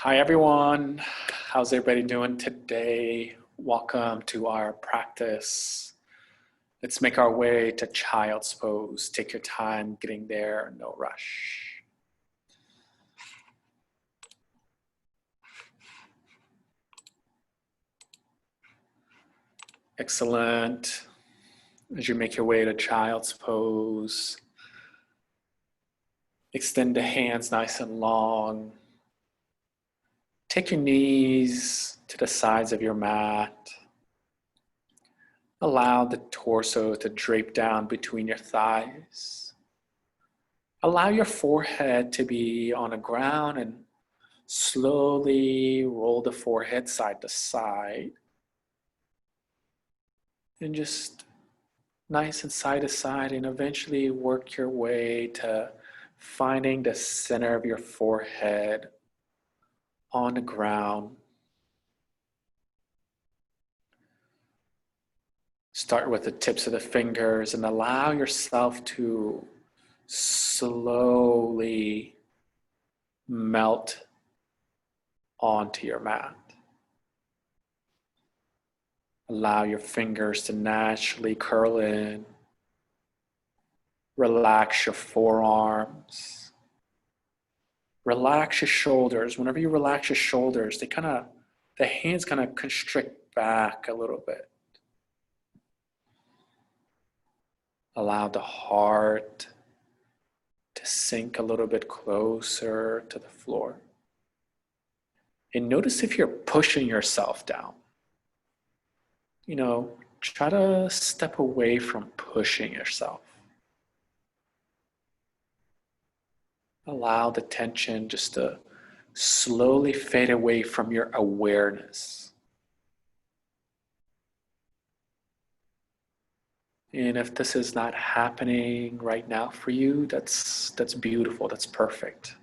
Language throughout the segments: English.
Hi everyone, how's everybody doing today? Welcome to our practice. Let's make our way to child's pose. Take your time getting there, no rush. Excellent. As you make your way to child's pose, extend the hands nice and long. Take your knees to the sides of your mat. Allow the torso to drape down between your thighs. Allow your forehead to be on the ground and slowly roll the forehead side to side. And just nice and side to side, and eventually work your way to finding the center of your forehead on the ground. Start with the tips of the fingers and allow yourself to slowly melt onto your mat. Allow your fingers to naturally curl in. Relax your forearms. Relax your shoulders. Whenever you relax your shoulders, the hands kind of constrict back a little bit. Allow the heart to sink a little bit closer to the floor. And notice if you're pushing yourself down. Try to step away from pushing yourself. Allow the tension just to slowly fade away from your awareness. And if this is not happening right now for you, that's beautiful, that's perfect.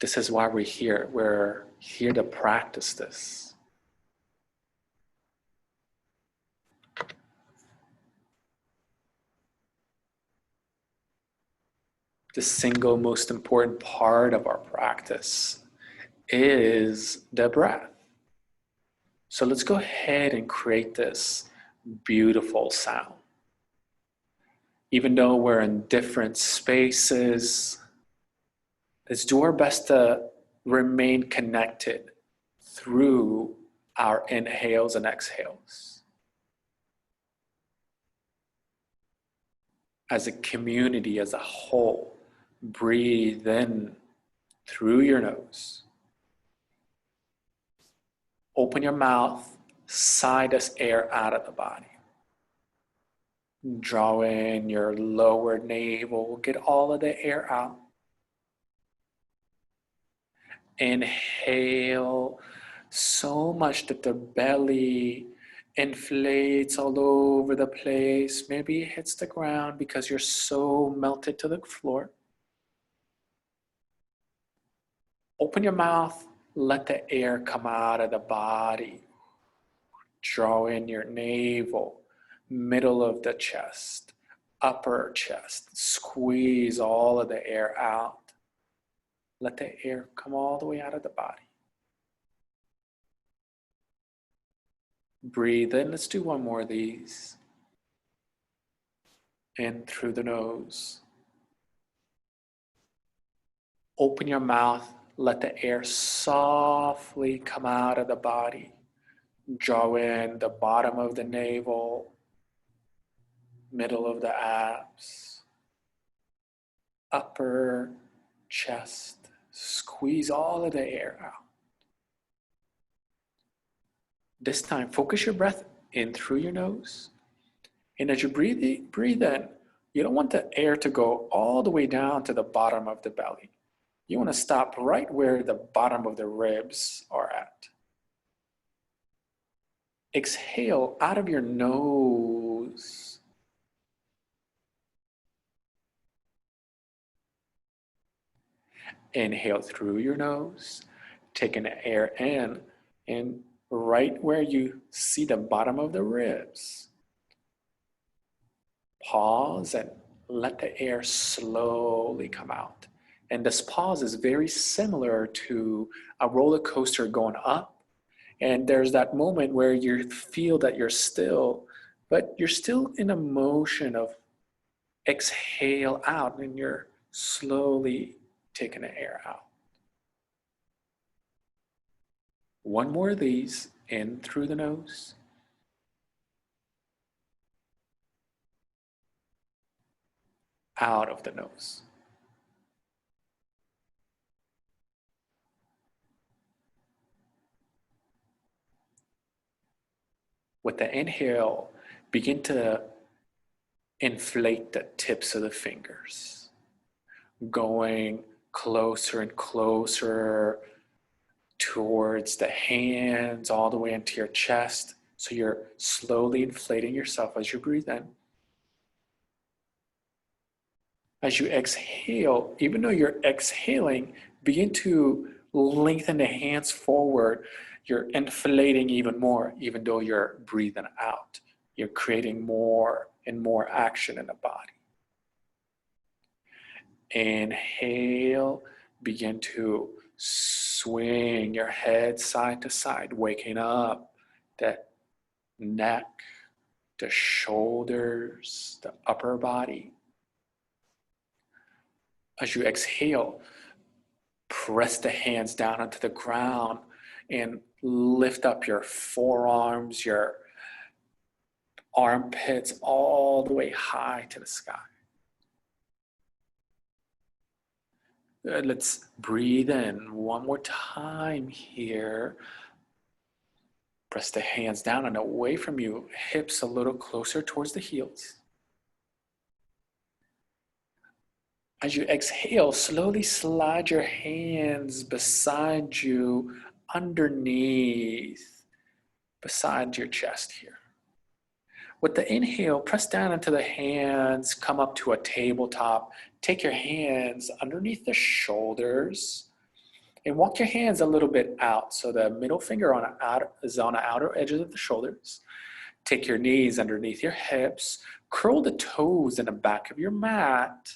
This is why we're here. We're here to practice this. The single most important part of our practice is the breath. So let's go ahead and create this beautiful sound. Even though we're in different spaces, let's do our best to remain connected through our inhales and exhales. As a community, as a whole, breathe in through your nose. Open your mouth, sigh this air out of the body. Draw in your lower navel, get all of the air out. Inhale so much that the belly inflates all over the place. Maybe it hits the ground because you're so melted to the floor. Open your mouth, let the air come out of the body. Draw in your navel, middle of the chest, upper chest. Squeeze all of the air out. Let the air come all the way out of the body. Breathe in. Let's do one more of these. In through the nose. Open your mouth. Let the air softly come out of the body. Draw in the bottom of the navel, middle of the abs, upper chest. Squeeze all of the air out. This time, focus your breath in through your nose. And as you breathe in, you don't want the air to go all the way down to the bottom of the belly. You want to stop right where the bottom of the ribs are at. Exhale out of your nose. Inhale through your nose, taking the air in, and right where you see the bottom of the ribs. Pause and let the air slowly come out. And this pause is very similar to a roller coaster going up. And there's that moment where you feel that you're still, but you're still in a motion of exhale out, and you're slowly taking the air out. One more of these, in through the nose, out of the nose. With the inhale, begin to inflate the tips of the fingers, going closer and closer towards the hands, all the way into your chest. So you're slowly inflating yourself as you breathe in. As you exhale, even though you're exhaling, begin to lengthen the hands forward. You're inflating even more, even though you're breathing out. You're creating more and more action in the body. Inhale, begin to swing your head side to side, waking up the neck, the shoulders, the upper body. As you exhale, press the hands down onto the ground and lift up your forearms, your armpits, all the way high to the sky. Good. Let's breathe in one more time here. Press the hands down and away from you, hips a little closer towards the heels. As you exhale, slowly slide your hands beside you, underneath, beside your chest here. With the inhale, press down into the hands, come up to a tabletop. Take your hands underneath the shoulders and walk your hands a little bit out. So the middle finger is on the outer edges of the shoulders. Take your knees underneath your hips. Curl the toes in the back of your mat.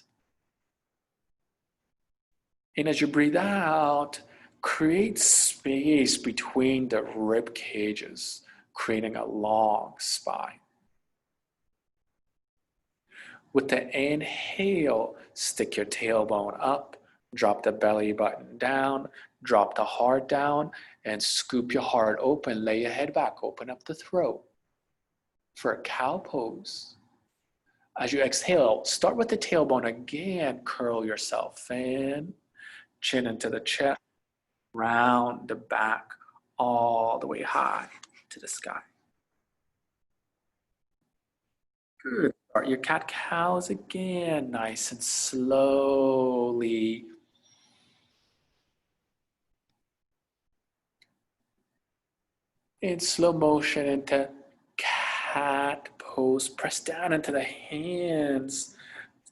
And as you breathe out, create space between the rib cages, creating a long spine. With the inhale, stick your tailbone up, drop the belly button down, drop the heart down, and scoop your heart open. Lay your head back, open up the throat for a cow pose. As you exhale, start with the tailbone again, curl yourself in, chin into the chest, round the back, all the way high to the sky. Good. Start your cat-cows again, nice and slowly. In slow motion into cat pose. Press down into the hands.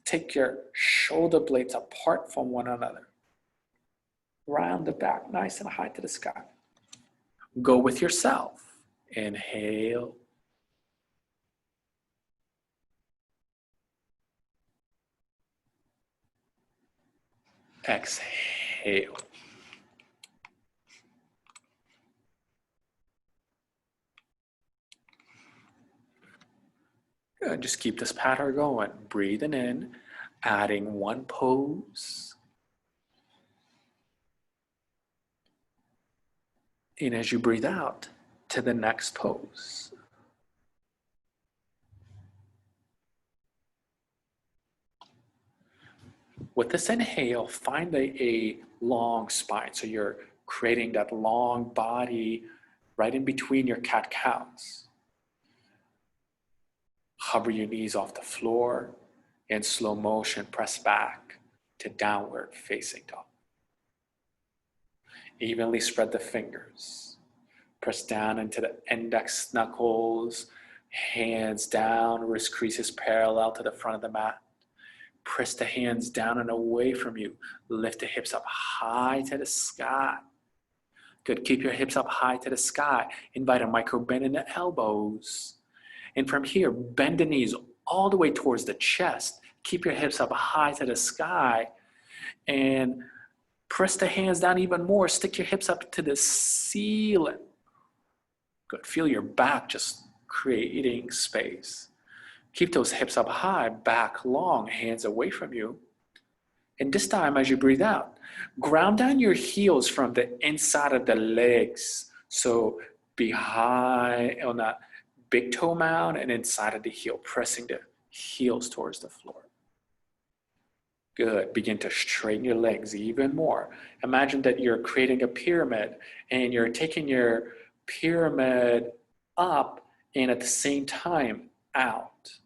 Take your shoulder blades apart from one another. Round the back, nice and high to the sky. Go with yourself. Inhale. Exhale. Good. Just keep this pattern going. Breathing in, adding one pose. And as you breathe out, to the next pose. With this inhale, find a long spine. So you're creating that long body right in between your cat-cows. Hover your knees off the floor. In slow motion, press back to downward facing dog. Evenly spread the fingers. Press down into the index knuckles, hands down, wrist creases parallel to the front of the mat. Press the hands down and away from you. Lift the hips up high to the sky. Good. Keep your hips up high to the sky. Invite a micro bend in the elbows. And from here, bend the knees all the way towards the chest. Keep your hips up high to the sky. And press the hands down even more. Stick your hips up to the ceiling. Good. Feel your back just creating space. Keep those hips up high, back long, hands away from you. And this time, as you breathe out, ground down your heels from the inside of the legs. So be high on that big toe mound and inside of the heel, pressing the heels towards the floor. Good. Begin to straighten your legs even more. Imagine that you're creating a pyramid and you're taking your pyramid up and at the same time out.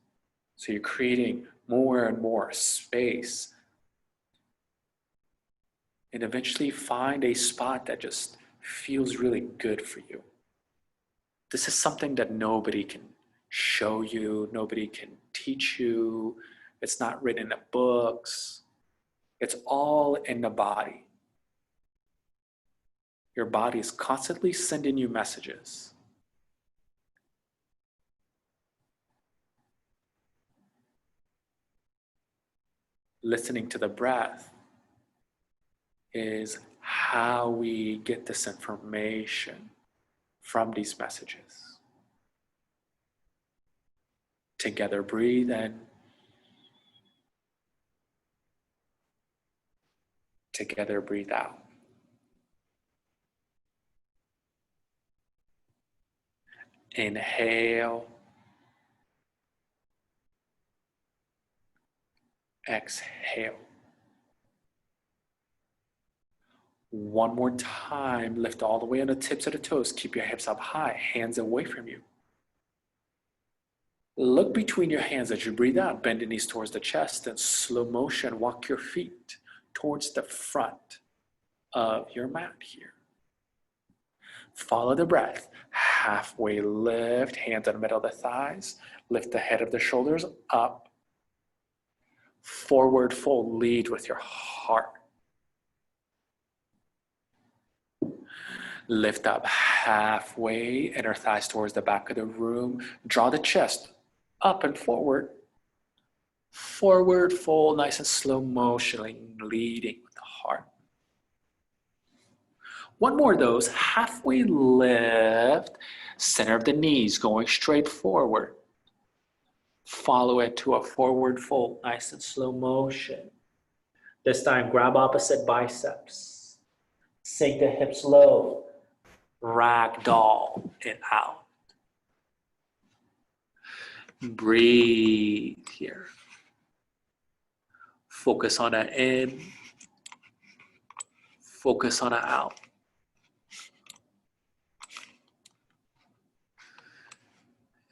So you're creating more and more space. And eventually find a spot that just feels really good for you. This is something that nobody can show you, nobody can teach you. It's not written in the books. It's all in the body. Your body is constantly sending you messages. Listening to the breath is how we get this information from these messages. Together, breathe in. Together, breathe out. Inhale. Exhale. One more time, lift all the way on the tips of the toes. Keep your hips up high, hands away from you. Look between your hands as you breathe out. Bend the knees towards the chest and slow motion, walk your feet towards the front of your mat here. Follow the breath. Halfway lift, hands in the middle of the thighs. Lift the head of the shoulders up. Forward fold, lead with your heart. Lift up halfway, inner thighs towards the back of the room. Draw the chest up and forward. Forward fold, nice and slow motion, leading with the heart. One more of those, halfway lift, center of the knees, going straight forward. Follow it to a forward fold, nice and slow motion. This time, grab opposite biceps. Sink the hips low. Ragdoll it out. Breathe here. Focus on an in. Focus on an out.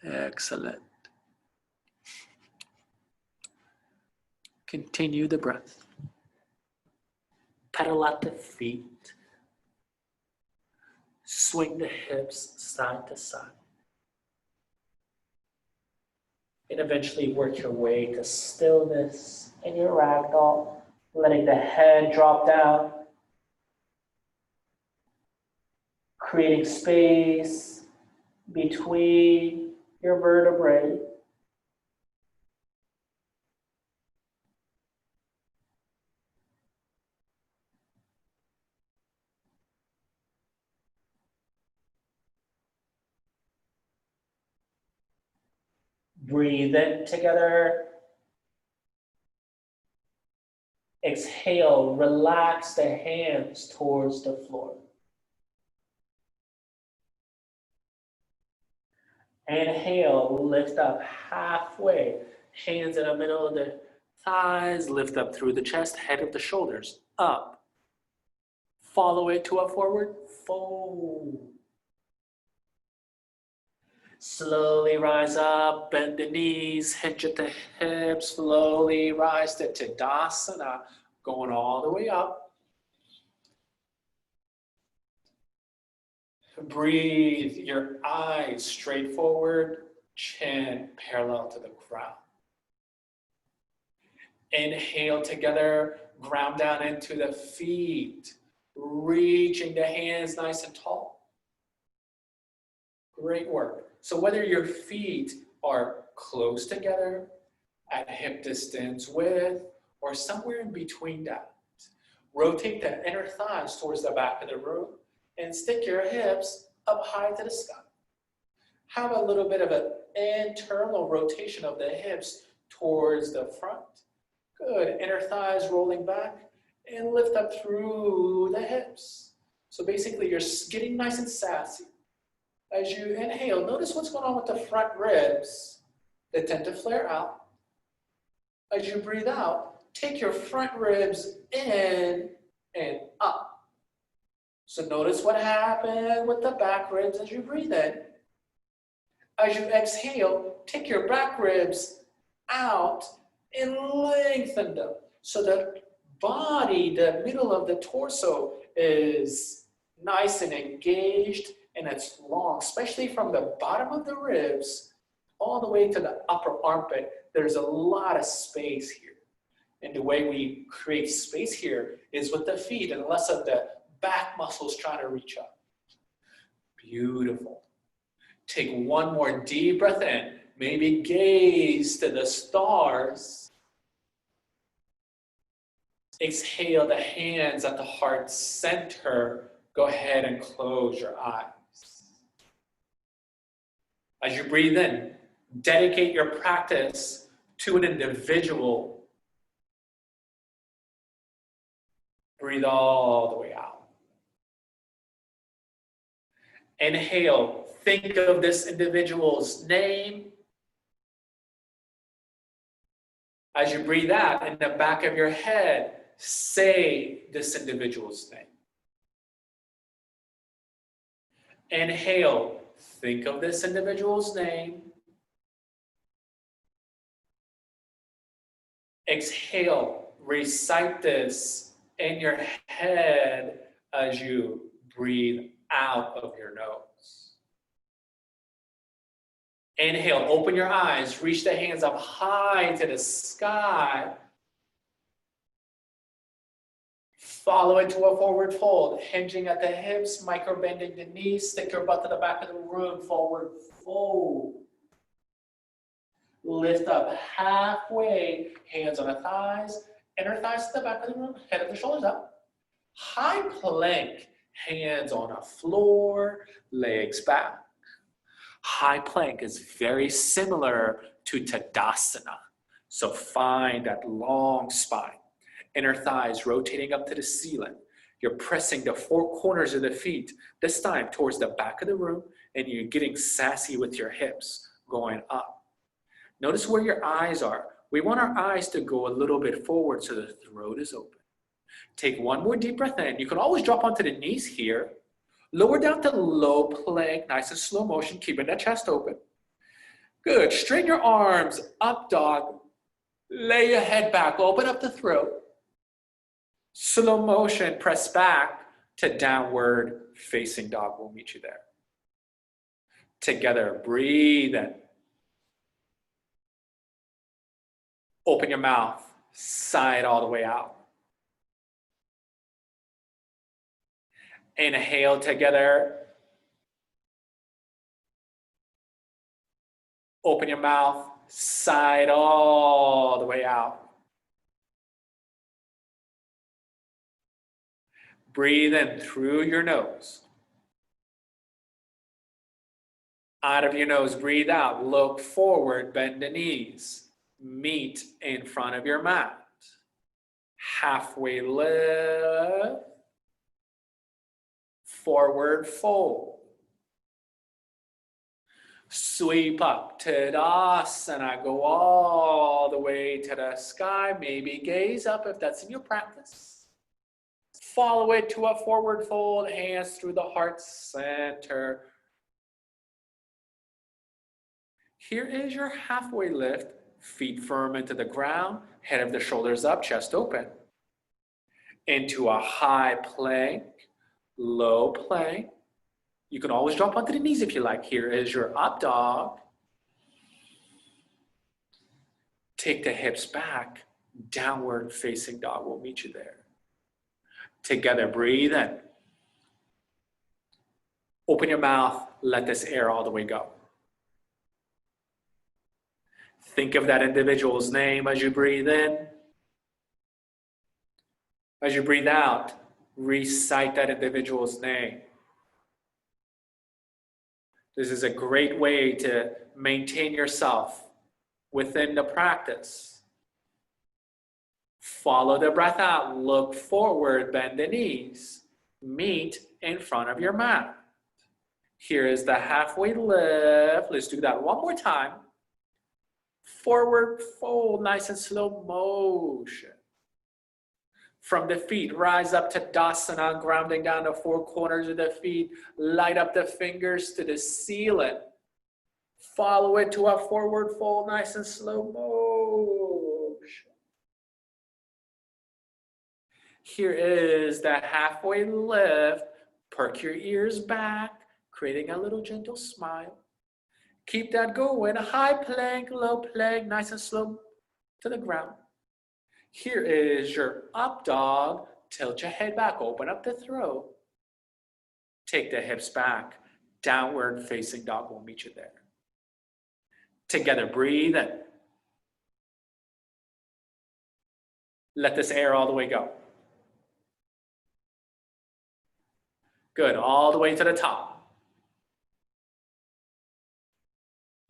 Excellent. Continue the breath. Pedal at the feet. Swing the hips side to side. And eventually work your way to stillness in your ragdoll, letting the head drop down, creating space between your vertebrae. Breathe in together. Exhale, relax the hands towards the floor. Inhale, lift up halfway. Hands in the middle of the thighs, lift up through the chest, head of the shoulders, up. Follow it to a forward fold. Slowly rise up, bend the knees, hinge at the hips, slowly rise to Tadasana, going all the way up. Breathe, your eyes straight forward, chin parallel to the ground. Inhale together, ground down into the feet, reaching the hands nice and tall. Great work. So whether your feet are close together, at hip distance width, or somewhere in between that, Rotate the inner thighs towards the back of the room and stick your hips up high to the sky. Have a little bit of an internal rotation of the hips towards the front. Good. Inner thighs rolling back and lift up through the hips. So basically you're getting nice and sassy. As you inhale, notice what's going on with the front ribs. They tend to flare out. As you breathe out, take your front ribs in and up. So notice what happened with the back ribs as you breathe in. As you exhale, take your back ribs out and lengthen them. So the body, the middle of the torso is nice and engaged and it's long, especially from the bottom of the ribs all the way to the upper armpit. There's a lot of space here. And the way we create space here is with the feet and less of the back muscles trying to reach up. Beautiful. Take one more deep breath in. Maybe gaze to the stars. Exhale the hands at the heart center. Go ahead and close your eyes. As you breathe in, dedicate your practice to an individual. Breathe all the way out. Inhale, think of this individual's name. As you breathe out, in the back of your head, say this individual's name. Inhale, think of this individual's name. Exhale, recite this in your head as you breathe out of your nose. Inhale, open your eyes, reach the hands up high to the sky. Follow it to a forward fold, hinging at the hips, micro bending the knees, stick your butt to the back of the room, forward fold. Lift up halfway, hands on the thighs, inner thighs to the back of the room, head of the shoulders up. High plank, hands on a floor, legs back. High plank is very similar to Tadasana. So find that long spine. Inner thighs rotating up to the ceiling. You're pressing the four corners of the feet, this time towards the back of the room, and you're getting sassy with your hips going up. Notice where your eyes are. We want our eyes to go a little bit forward so the throat is open. Take one more deep breath in. You can always drop onto the knees here. Lower down to low plank, nice and slow motion, keeping that chest open. Good. Straighten your arms, up dog. Lay your head back, open up the throat. Slow motion, press back to downward facing dog. We'll meet you there. Together, breathe in. Open your mouth, sigh it all the way out. Inhale together. Open your mouth, sigh it all the way out. Breathe in through your nose. Out of your nose, breathe out. Look forward, bend the knees. Meet in front of your mat. Halfway lift. Forward fold. Sweep up, Tadasana. Go all the way to the sky. Maybe gaze up if that's in your practice. Follow it to a forward fold, hands through the heart center. Here is your halfway lift. Feet firm into the ground, head of the shoulders up, chest open. Into a high plank, low plank. You can always drop onto the knees if you like. Here is your up dog. Take the hips back, downward facing dog. We'll meet you there. Together, breathe in. Open your mouth, let this air all the way go. Think of that individual's name as you breathe in. As you breathe out, recite that individual's name. This is a great way to maintain yourself within the practice. Follow the breath out, look forward, bend the knees, meet in front of your mat. Here is the halfway lift. Let's do that one more time. Forward fold, nice and slow motion. From the feet, rise up to Dasana, grounding down the four corners of the feet. Light up the fingers to the ceiling. Follow it to a forward fold, nice and slow motion. Here is the halfway lift. Perk your ears back, creating a little gentle smile. Keep that going. High plank, low plank, nice and slow to the ground. Here is your up dog. Tilt your head back, open up the throat. Take the hips back. Downward facing dog will meet you there. Together, breathe in. Let this air all the way go. Good, all the way to the top.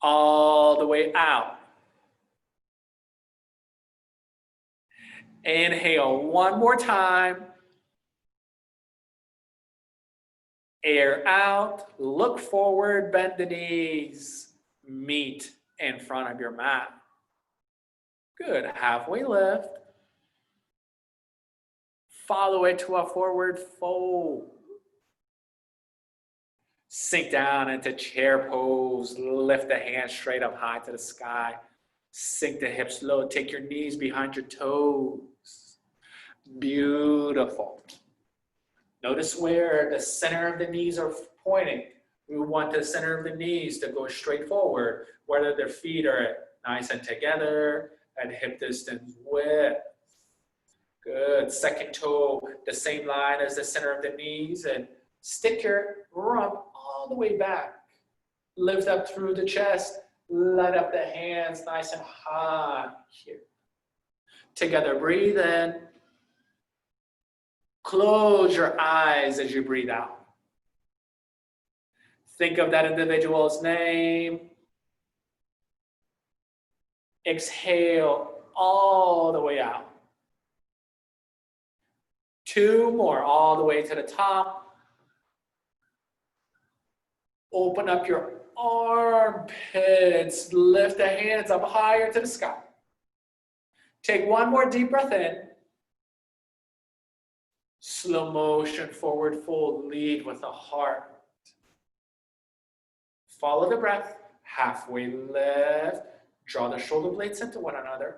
All the way out. Inhale one more time. Air out, look forward, bend the knees, meet in front of your mat. Good, halfway lift. Follow it to a forward fold. Sink down into chair pose, lift the hands straight up high to the sky. Sink the hips low, take your knees behind your toes. Beautiful. Notice where the center of the knees are pointing. We want the center of the knees to go straight forward, whether their feet are nice and together at hip distance width. Good. Second toe, the same line as the center of the knees, and stick your rump all the way back. Lift up through the chest. Light up the hands nice and high here. Together, breathe in. Close your eyes as you breathe out. Think of that individual's name. Exhale all the way out. Two more, all the way to the top. Open up your armpits. Lift the hands up higher to the sky. Take one more deep breath in. Slow motion, forward fold, lead with the heart. Follow the breath, halfway lift. Draw the shoulder blades into one another.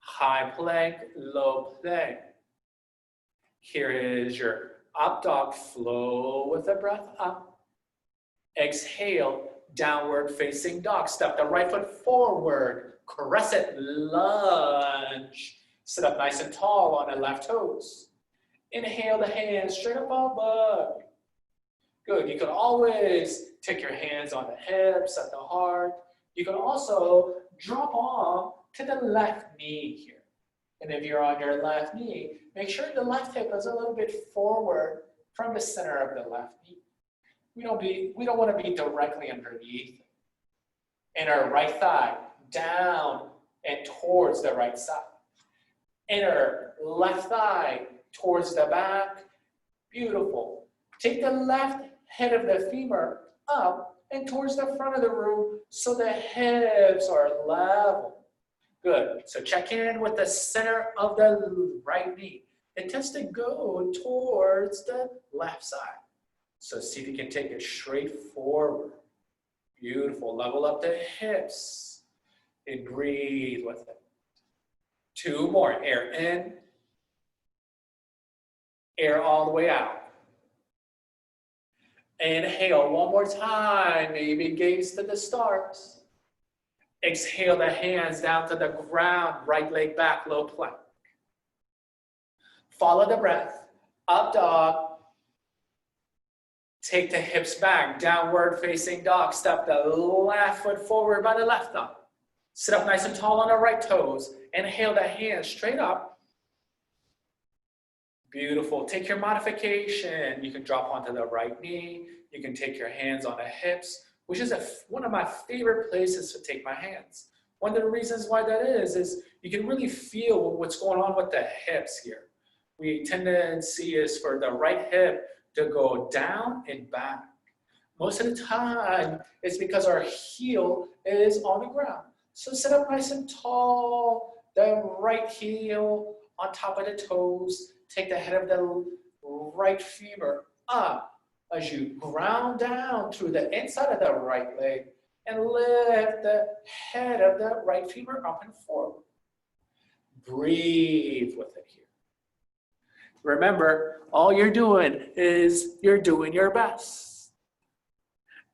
High plank, low plank. Here is your up dog, flow with the breath up. Exhale, downward facing dog. Step the right foot forward, crescent lunge. Sit up nice and tall on the left toes. Inhale the hands straight up above. Good, you can always take your hands on the hips, at the heart. You can also drop off to the left knee here. And if you're on your left knee, make sure the left hip is a little bit forward from the center of the left knee. We don't want to be directly underneath. And our right thigh down and towards the right side. And our left thigh towards the back. Beautiful. Take the left head of the femur up and towards the front of the room so the hips are level. Good. So check in with the center of the right knee. It tends to go towards the left side. So see if you can take it straight forward. Beautiful. Level up the hips and breathe with it. Two more. Air in. Air all the way out. Inhale one more time. Maybe gaze to the stars. Exhale the hands down to the ground. Right leg back, low plank. Follow the breath. Up dog. Take the hips back. Downward facing dog. Step the left foot forward by the left thumb. Sit up nice and tall on the right toes. Inhale the hands straight up. Beautiful. Take your modification. You can drop onto the right knee. You can take your hands on the hips, which is one of my favorite places to take my hands. One of the reasons why that is you can really feel what's going on with the hips here. We tendency is for the right hip to go down and back. Most of the time, it's because our heel is on the ground. So sit up nice and tall, the right heel on top of the toes. Take the head of the right femur up as you ground down through the inside of the right leg and lift the head of the right femur up and forward. Breathe with it here. Remember, all you're doing is you're doing your best.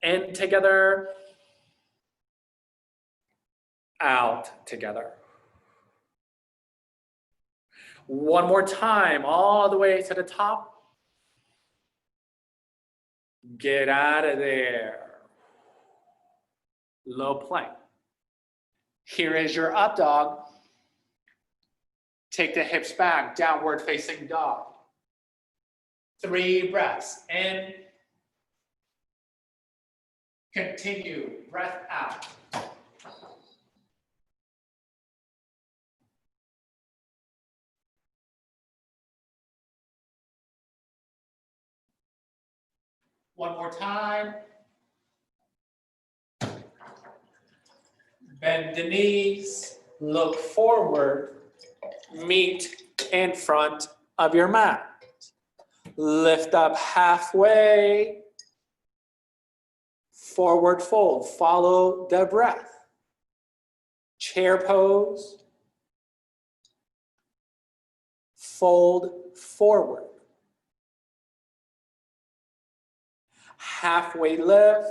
In together, out together. One more time, all the way to the top. Get out of there. Low plank. Here is your up dog. Take the hips back, downward facing dog. 3 breaths in. Continue, breath out. One more time. Bend the knees, look forward, meet in front of your mat. Lift up halfway, forward fold, follow the breath. Chair pose, fold forward. Halfway lift,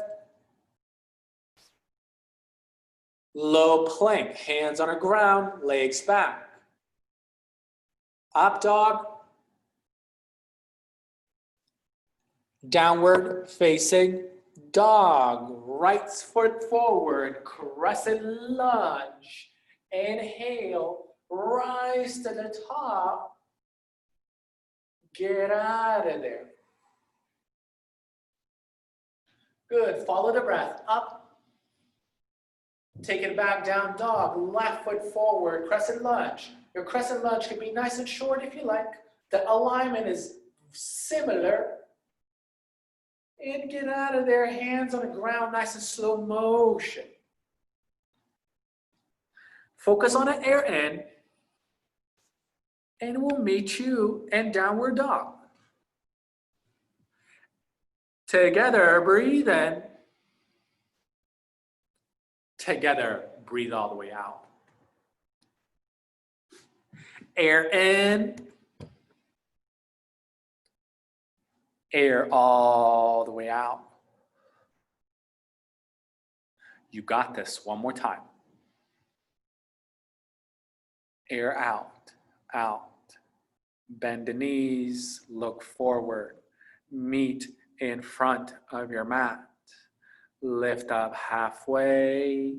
low plank, hands on the ground, legs back. Up dog, downward facing dog, right foot forward, crescent lunge. Inhale, rise to the top, get out of there. Good, follow the breath, up, take it back down dog, left foot forward, crescent lunge. Your crescent lunge can be nice and short if you like. The alignment is similar. And get out of there, hands on the ground, nice and slow motion. Focus on the air in, and we'll meet you in downward dog. Together, breathe in. Together, breathe all the way out. Air in. Air all the way out. You got this. One more time. Air out, out. Bend the knees, look forward. Meet in front of your mat. Lift up halfway.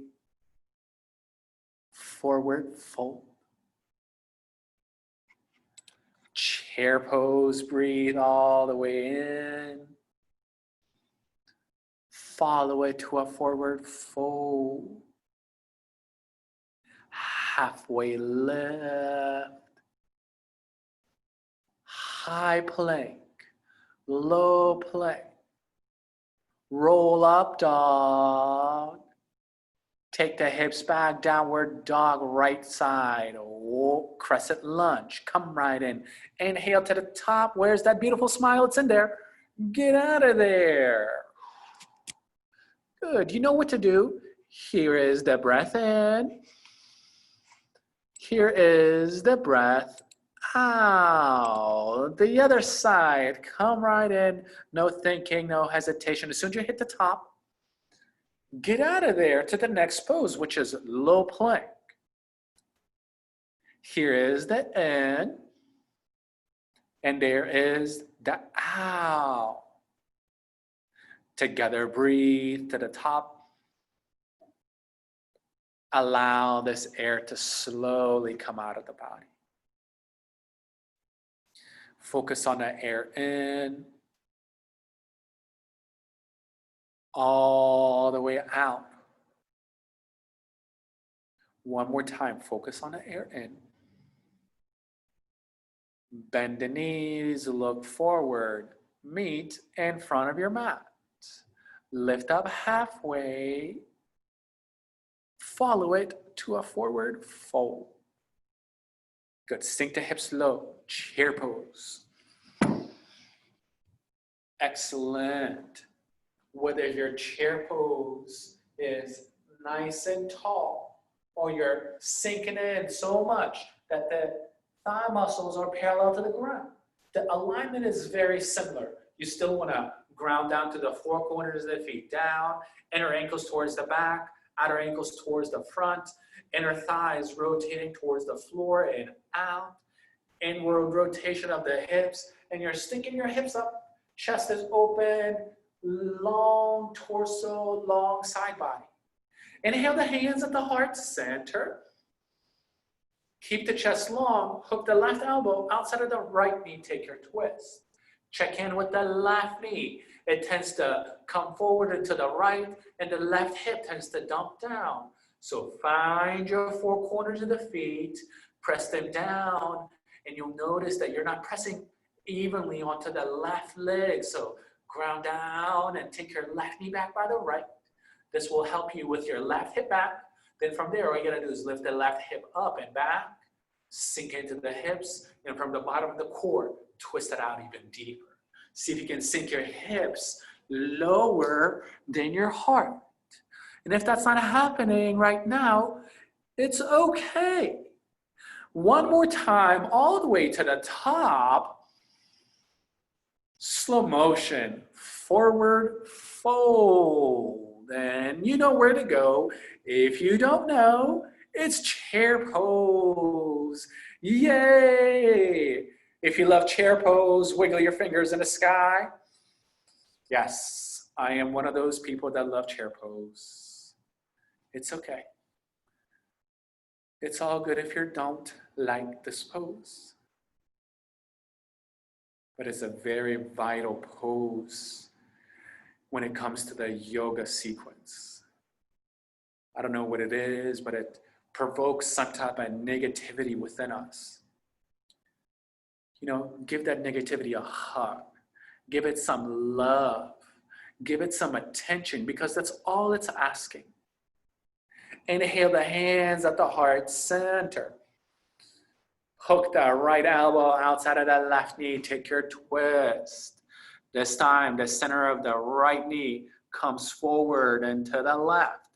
Forward fold. Chair pose, breathe all the way in. Follow it to a forward fold. Halfway lift. High plank, low plank. Roll up dog. Take the hips back, downward dog, right side. Oh, crescent lunge, come right in. Inhale to the top. Where's that beautiful smile? It's in there. Get out of there. Good, you know what to do. Here is the breath in. Here is the breath out. The other side, come right in. No thinking, no hesitation. As soon as you hit the top, get out of there to the next pose, which is low plank. Here is the in, and there is the out. Together, breathe to the top. Allow this air to slowly come out of the body. Focus on the air in, all the way out. One more time, focus on the air in. Bend the knees, look forward, meet in front of your mat. Lift up halfway, follow it to a forward fold. Good, sink the hips low, chair pose. Excellent. Whether your chair pose is nice and tall, or you're sinking in so much that the thigh muscles are parallel to the ground. The alignment is very similar. You still want to ground down to the four corners of the feet, down, inner ankles towards the back, outer ankles towards the front, inner thighs rotating towards the floor and out, inward rotation of the hips, and you're sticking your hips up, chest is open, long torso, long side body. Inhale the hands at the heart center. Keep the chest long, hook the left elbow outside of the right knee, take your twist. Check in with the left knee. It tends to come forward and to the right, and the left hip tends to dump down. So find your four corners of the feet, press them down, and you'll notice that you're not pressing evenly onto the left leg. So ground down and take your left knee back by the right. This will help you with your left hip back. Then from there, all you gotta do is lift the left hip up and back, sink into the hips, and from the bottom of the core, twist it out even deeper. See if you can sink your hips lower than your heart. And if that's not happening right now, it's okay. One more time, all the way to the top. Slow motion, forward fold. And you know where to go. If you don't know, it's chair pose. Yay! If you love chair pose, wiggle your fingers in the sky. Yes, I am one of those people that love chair pose. It's okay. It's all good if you don't like this pose. But it's a very vital pose when it comes to the yoga sequence. I don't know what it is, but it provokes some type of negativity within us. You know, give that negativity a hug. Give it some love. Give it some attention, because that's all it's asking. Inhale the hands at the heart center. Hook the right elbow outside of the left knee. Take your twist. This time, the center of the right knee comes forward and to the left.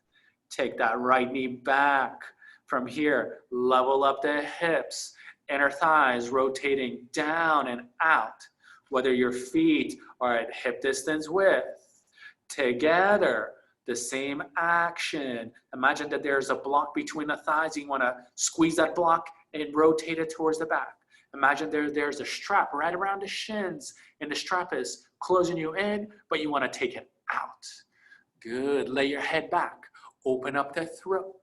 Take that right knee back. From here, level up the hips. Inner thighs rotating down and out. Whether your feet are at hip distance width. Together, the same action. Imagine that there's a block between the thighs. You want to squeeze that block and rotate it towards the back. Imagine there's a strap right around the shins, and the strap is closing you in, but you want to take it out. Good. Lay your head back. Open up the throat.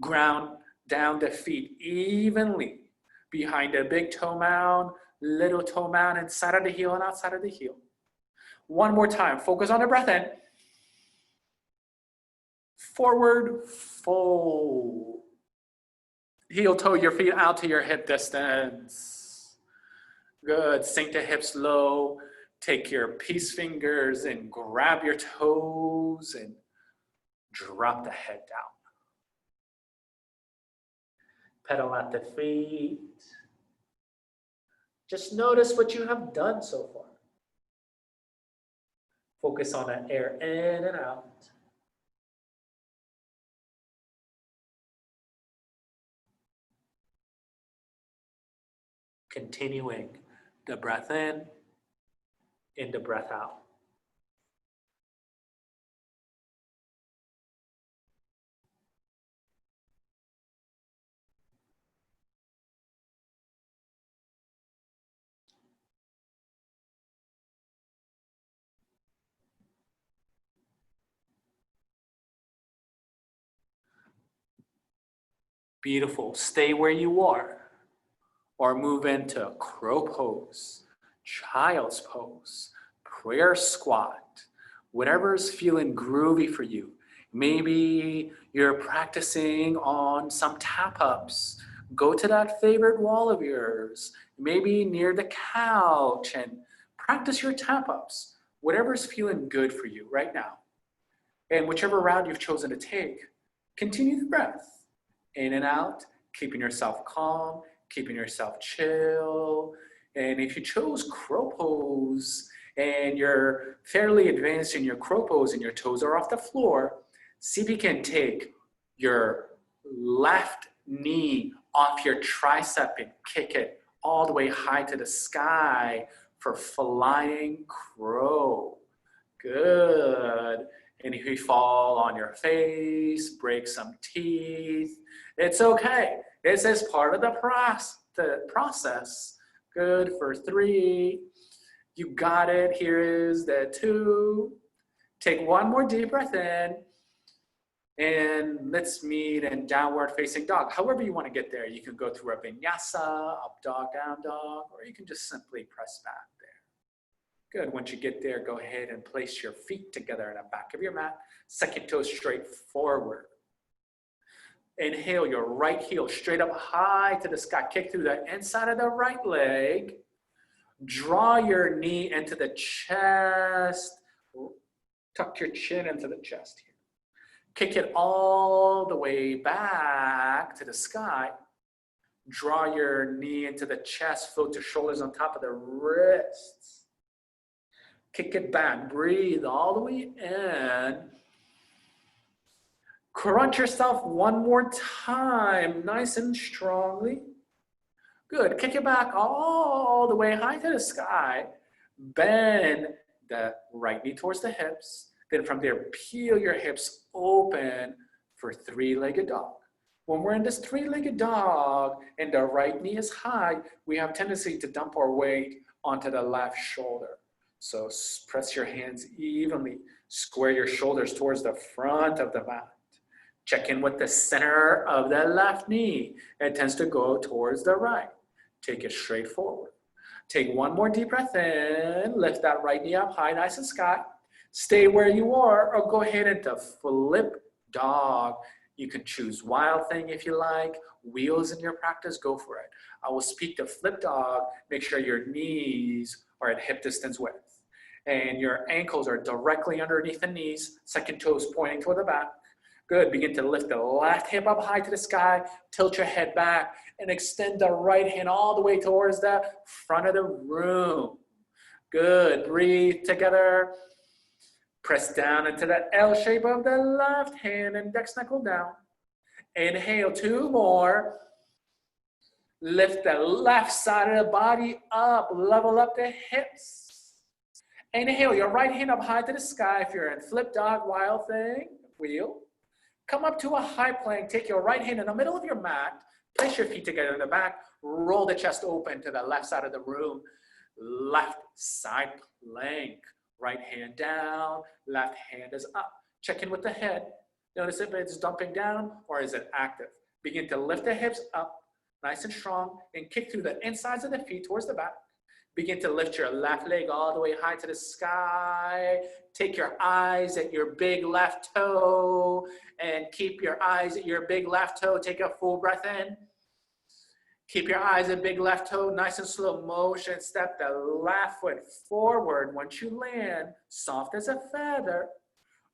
Ground down the feet evenly behind the big toe mound, little toe mound, inside of the heel and outside of the heel. One more time. Focus on the breath in. Forward fold. Heel toe your feet out to your hip distance. Good. Sink the hips low. Take your peace fingers and grab your toes and drop the head down. Pedal at the feet. Just notice what you have done so far. Focus on that air in and out. Continuing the breath in the breath out. Beautiful. Stay where you are. or move into crow pose, child's pose, prayer squat, whatever is feeling groovy for you. Maybe you're practicing on some tap ups. Go to that favorite wall of yours, maybe near the couch, and practice your tap ups. Whatever is feeling good for you right now. And whichever route you've chosen to take, continue the breath in and out, keeping yourself calm, keeping yourself chill. And if you chose crow pose and you're fairly advanced in your crow pose and your toes are off the floor, see if you can take your left knee off your tricep and kick it all the way high to the sky for flying crow. Good. And if you fall on your face, break some teeth, it's okay. This is part of the process. Good for 3. You got it. Here is the 2. Take one more deep breath in. And let's meet in downward facing dog. However you want to get there. You can go through a vinyasa, up dog, down dog, or you can just simply press back there. Good. Once you get there, go ahead and place your feet together in the back of your mat. Second toe straight forward. Inhale your right heel straight up high to the sky. Kick through the inside of the right leg. Draw your knee into the chest. Tuck your chin into the chest here. Kick it all the way back to the sky. Draw your knee into the chest. Float your shoulders on top of the wrists. Kick it back. Breathe all the way in. Crunch yourself one more time, nice and strongly. Good. Kick it back all the way high to the sky. Bend the right knee towards the hips. Then from there, peel your hips open for 3-legged dog. When we're in this 3-legged dog and the right knee is high, we have tendency to dump our weight onto the left shoulder. So press your hands evenly. Square your shoulders towards the front of the mat. Check in with the center of the left knee. It tends to go towards the right. Take it straight forward. Take one more deep breath in. Lift that right knee up high, nice and sky. Stay where you are or go ahead into flip dog. You can choose wild thing if you like. Wheels in your practice, go for it. I will speak to flip dog. Make sure your knees are at hip distance width. And your ankles are directly underneath the knees. Second toes pointing toward the back. Good. Begin to lift the left hip up high to the sky. Tilt your head back and extend the right hand all the way towards the front of the room. Good. Breathe together. Press down into that L shape of the left hand, index knuckle down. Inhale, 2 more. Lift the left side of the body up. Level up the hips. Inhale your right hand up high to the sky. If you're in flip dog, wild thing, wheel. Come up to a high plank. Take your right hand in the middle of your mat. Place your feet together in the back. Roll the chest open to the left side of the room. Left side plank. Right hand down. Left hand is up. Check in with the head. Notice if it's dumping down or is it active. Begin to lift the hips up. Nice and strong. And kick through the insides of the feet towards the back. Begin to lift your left leg all the way high to the sky. Take your eyes at your big left toe and keep your eyes at your big left toe. Take a full breath in. Keep your eyes at big left toe, nice and slow motion. Step the left foot forward. Once you land, soft as a feather,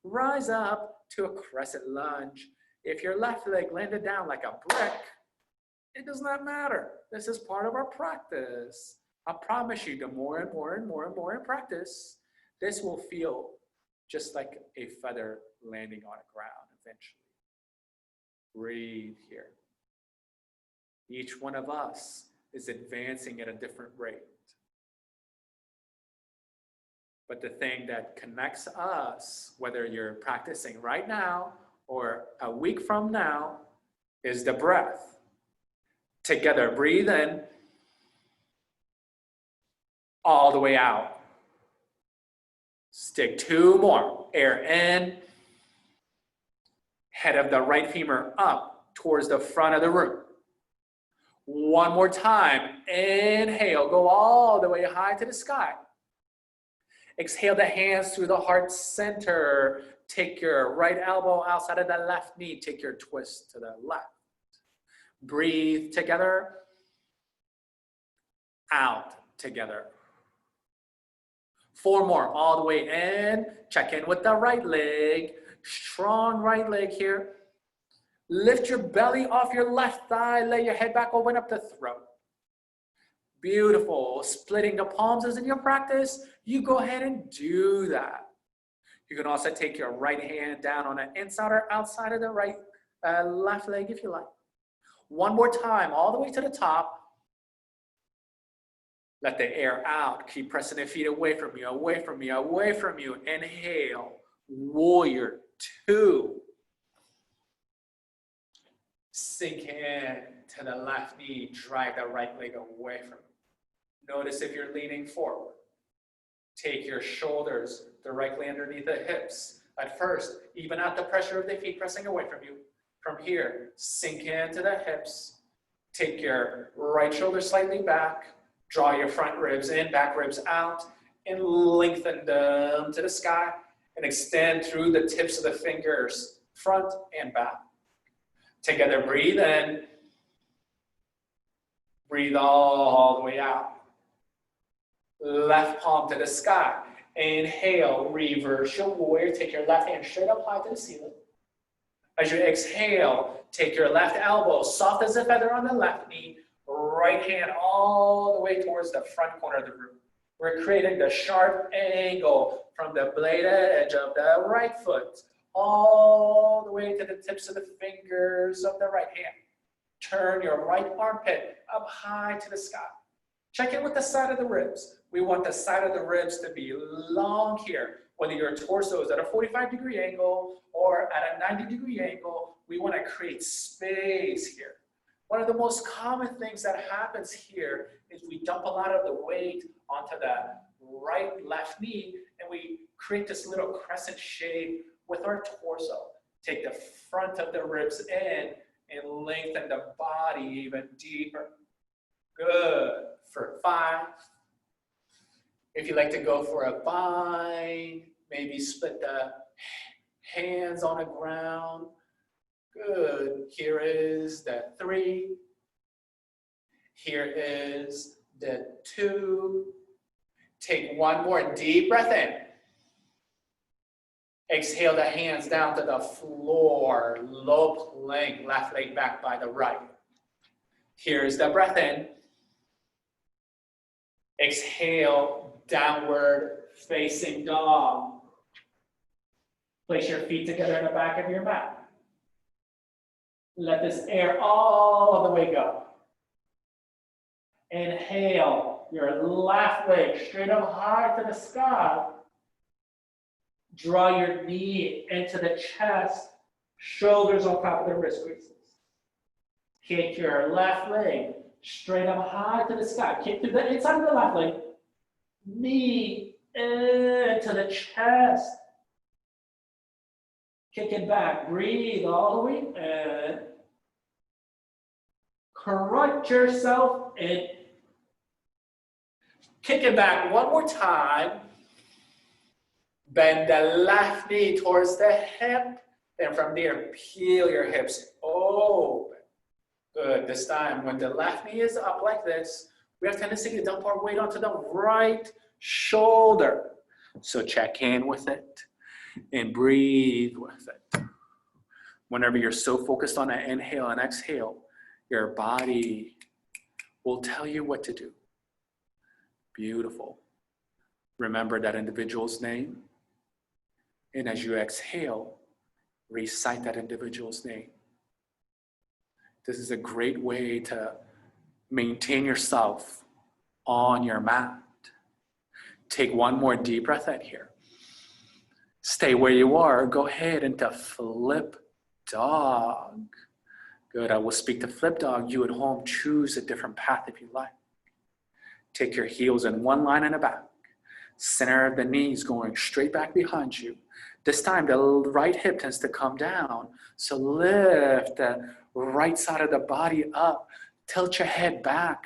rise up to a crescent lunge. If your left leg landed down like a brick, it does not matter. This is part of our practice. I promise you, the more and more and more and more in practice, this will feel just like a feather landing on the ground eventually. Breathe here. Each one of us is advancing at a different rate. But the thing that connects us, whether you're practicing right now or a week from now, is the breath. Together, breathe in. All the way out. Stick 2 more. Air in. Head of the right femur up towards the front of the room. One more time. Inhale, go all the way high to the sky. Exhale the hands through the heart center. Take your right elbow outside of the left knee. Take your twist to the left. Breathe together. Out together. 4 more, all the way in. Check in with the right leg. Strong right leg here. Lift your belly off your left thigh. Lay your head back, open up the throat. Beautiful. Splitting the palms is in your practice. You go ahead and do that. You can also take your right hand down on the inside or outside of the right left leg if you like. One more time, all the way to the top. Let the air out. Keep pressing the feet away from you, away from you, away from you. Inhale. Warrior 2. Sink in to the left knee. Drive the right leg away from you. Notice if you're leaning forward. Take your shoulders directly underneath the hips. At first, even out the pressure of the feet pressing away from you. From here, sink into the hips. Take your right shoulder slightly back. Draw your front ribs in, back ribs out, and lengthen them to the sky. And extend through the tips of the fingers, front and back. Together, breathe in. Breathe all the way out. Left palm to the sky. Inhale, reverse your warrior. Take your left hand straight up high to the ceiling. As you exhale, take your left elbow, soft as a feather on the left knee. Right hand all the way towards the front corner of the room. We're creating the sharp angle from the blade edge of the right foot all the way to the tips of the fingers of the right hand. Turn your right armpit up high to the sky. Check in with the side of the ribs. We want the side of the ribs to be long here. Whether your torso is at a 45-degree angle or at a 90-degree angle, we want to create space here. One of the most common things that happens here is we dump a lot of the weight onto the right left knee and we create this little crescent shape with our torso. Take the front of the ribs in and lengthen the body even deeper. Good. For 5. If you like to go for a bind, maybe split the hands on the ground. Good. Here is the 3. Here is the 2. Take one more deep breath in. Exhale the hands down to the floor. Low plank, left leg back by the right. Here's the breath in. Exhale, downward facing dog. Place your feet together in the back of your mat. Let this air all the way go. Inhale, your left leg straight up high to the sky. Draw your knee into the chest, shoulders on top of the wrist creases. Kick your left leg straight up high to the sky. Kick through the inside of the left leg. Knee into the chest. Kick it back. Breathe all the way in. Correct yourself in. Kick it back one more time. Bend the left knee towards the hip. And from there, peel your hips open. Good. This time, when the left knee is up like this, we have tendency to dump our weight onto the right shoulder. So check in with it and breathe with it. Whenever you're so focused on an inhale and exhale, your body will tell you what to do. Beautiful. Remember that individual's name. And as you exhale, recite that individual's name. This is a great way to maintain yourself on your mat. Take one more deep breath in here. Stay where you are. Go ahead into flip dog. Good. I will speak to flip dog. You at home, choose a different path if you like. Take your heels in one line in the back. Center of the knees going straight back behind you. This time, the right hip tends to come down. So lift the right side of the body up Tilt your head back.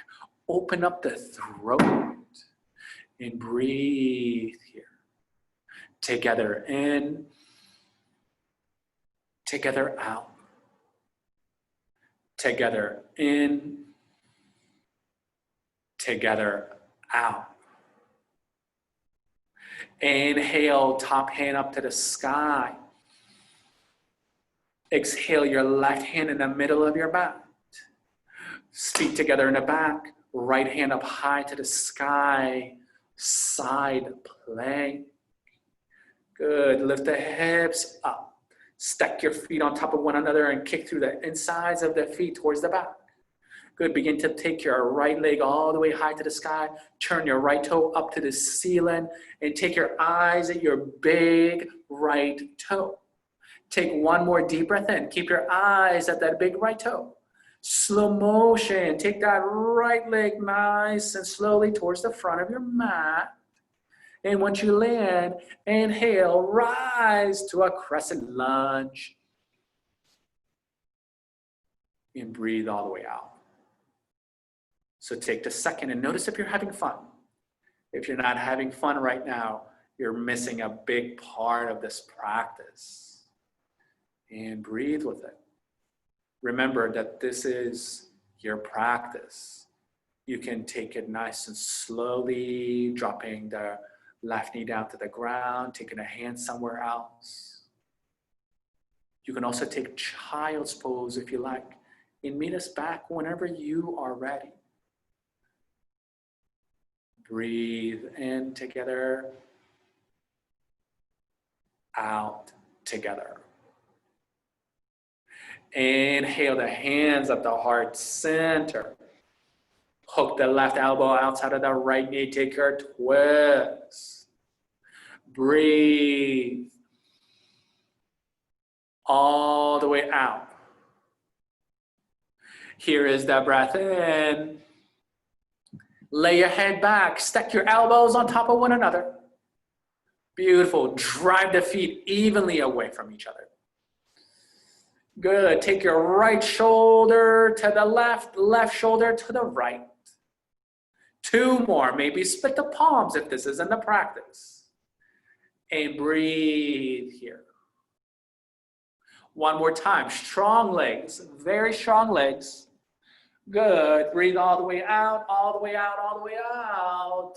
Open up the throat. And breathe here. Together in. Together out. Together in. Together out. Inhale, top hand up to the sky. Exhale, your left hand in the middle of your mat. Feet together in the back. Right hand up high to the sky. Side plank. Good. Lift the hips up. Stack your feet on top of one another and kick through the insides of the feet towards the back. Good. Begin to take your right leg all the way high to the sky. Turn your right toe up to the ceiling and take your eyes at your big right toe. Take one more deep breath in. Keep your eyes at that big right toe. Slow motion. Take that right leg nice and slowly towards the front of your mat. And once you land, inhale, rise to a crescent lunge. And breathe all the way out. So take a second and notice if you're having fun. If you're not having fun right now, you're missing a big part of this practice. And breathe with it. Remember that this is your practice. You can take it nice and slowly, dropping the left knee down to the ground, taking a hand somewhere else. You can also take child's pose if you like, and meet us back whenever you are ready. Breathe in together, out together. Inhale the hands up the heart center. Hook the left elbow outside of the right knee. Take your twist. Breathe. All the way out. Here is the breath in. Lay your head back. Stack your elbows on top of one another. Beautiful. Drive the feet evenly away from each other. Good. Take your right shoulder to the left, left shoulder to the right. Two more. Maybe split the palms if this isn't the practice. And breathe here. One more time. Strong legs. Very strong legs. Good. Breathe all the way out, all the way out, all the way out.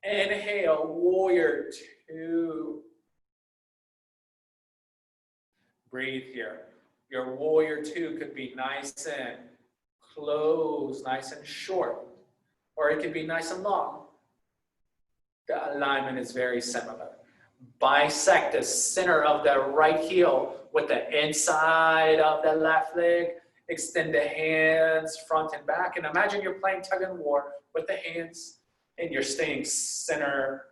Inhale, warrior two. Breathe here. Your warrior two could be nice and close, nice and short, or it could be nice and long. The alignment is very similar. Bisect the center of the right heel with the inside of the left leg. Extend the hands front and back. And imagine you're playing tug and war with the hands and you're staying center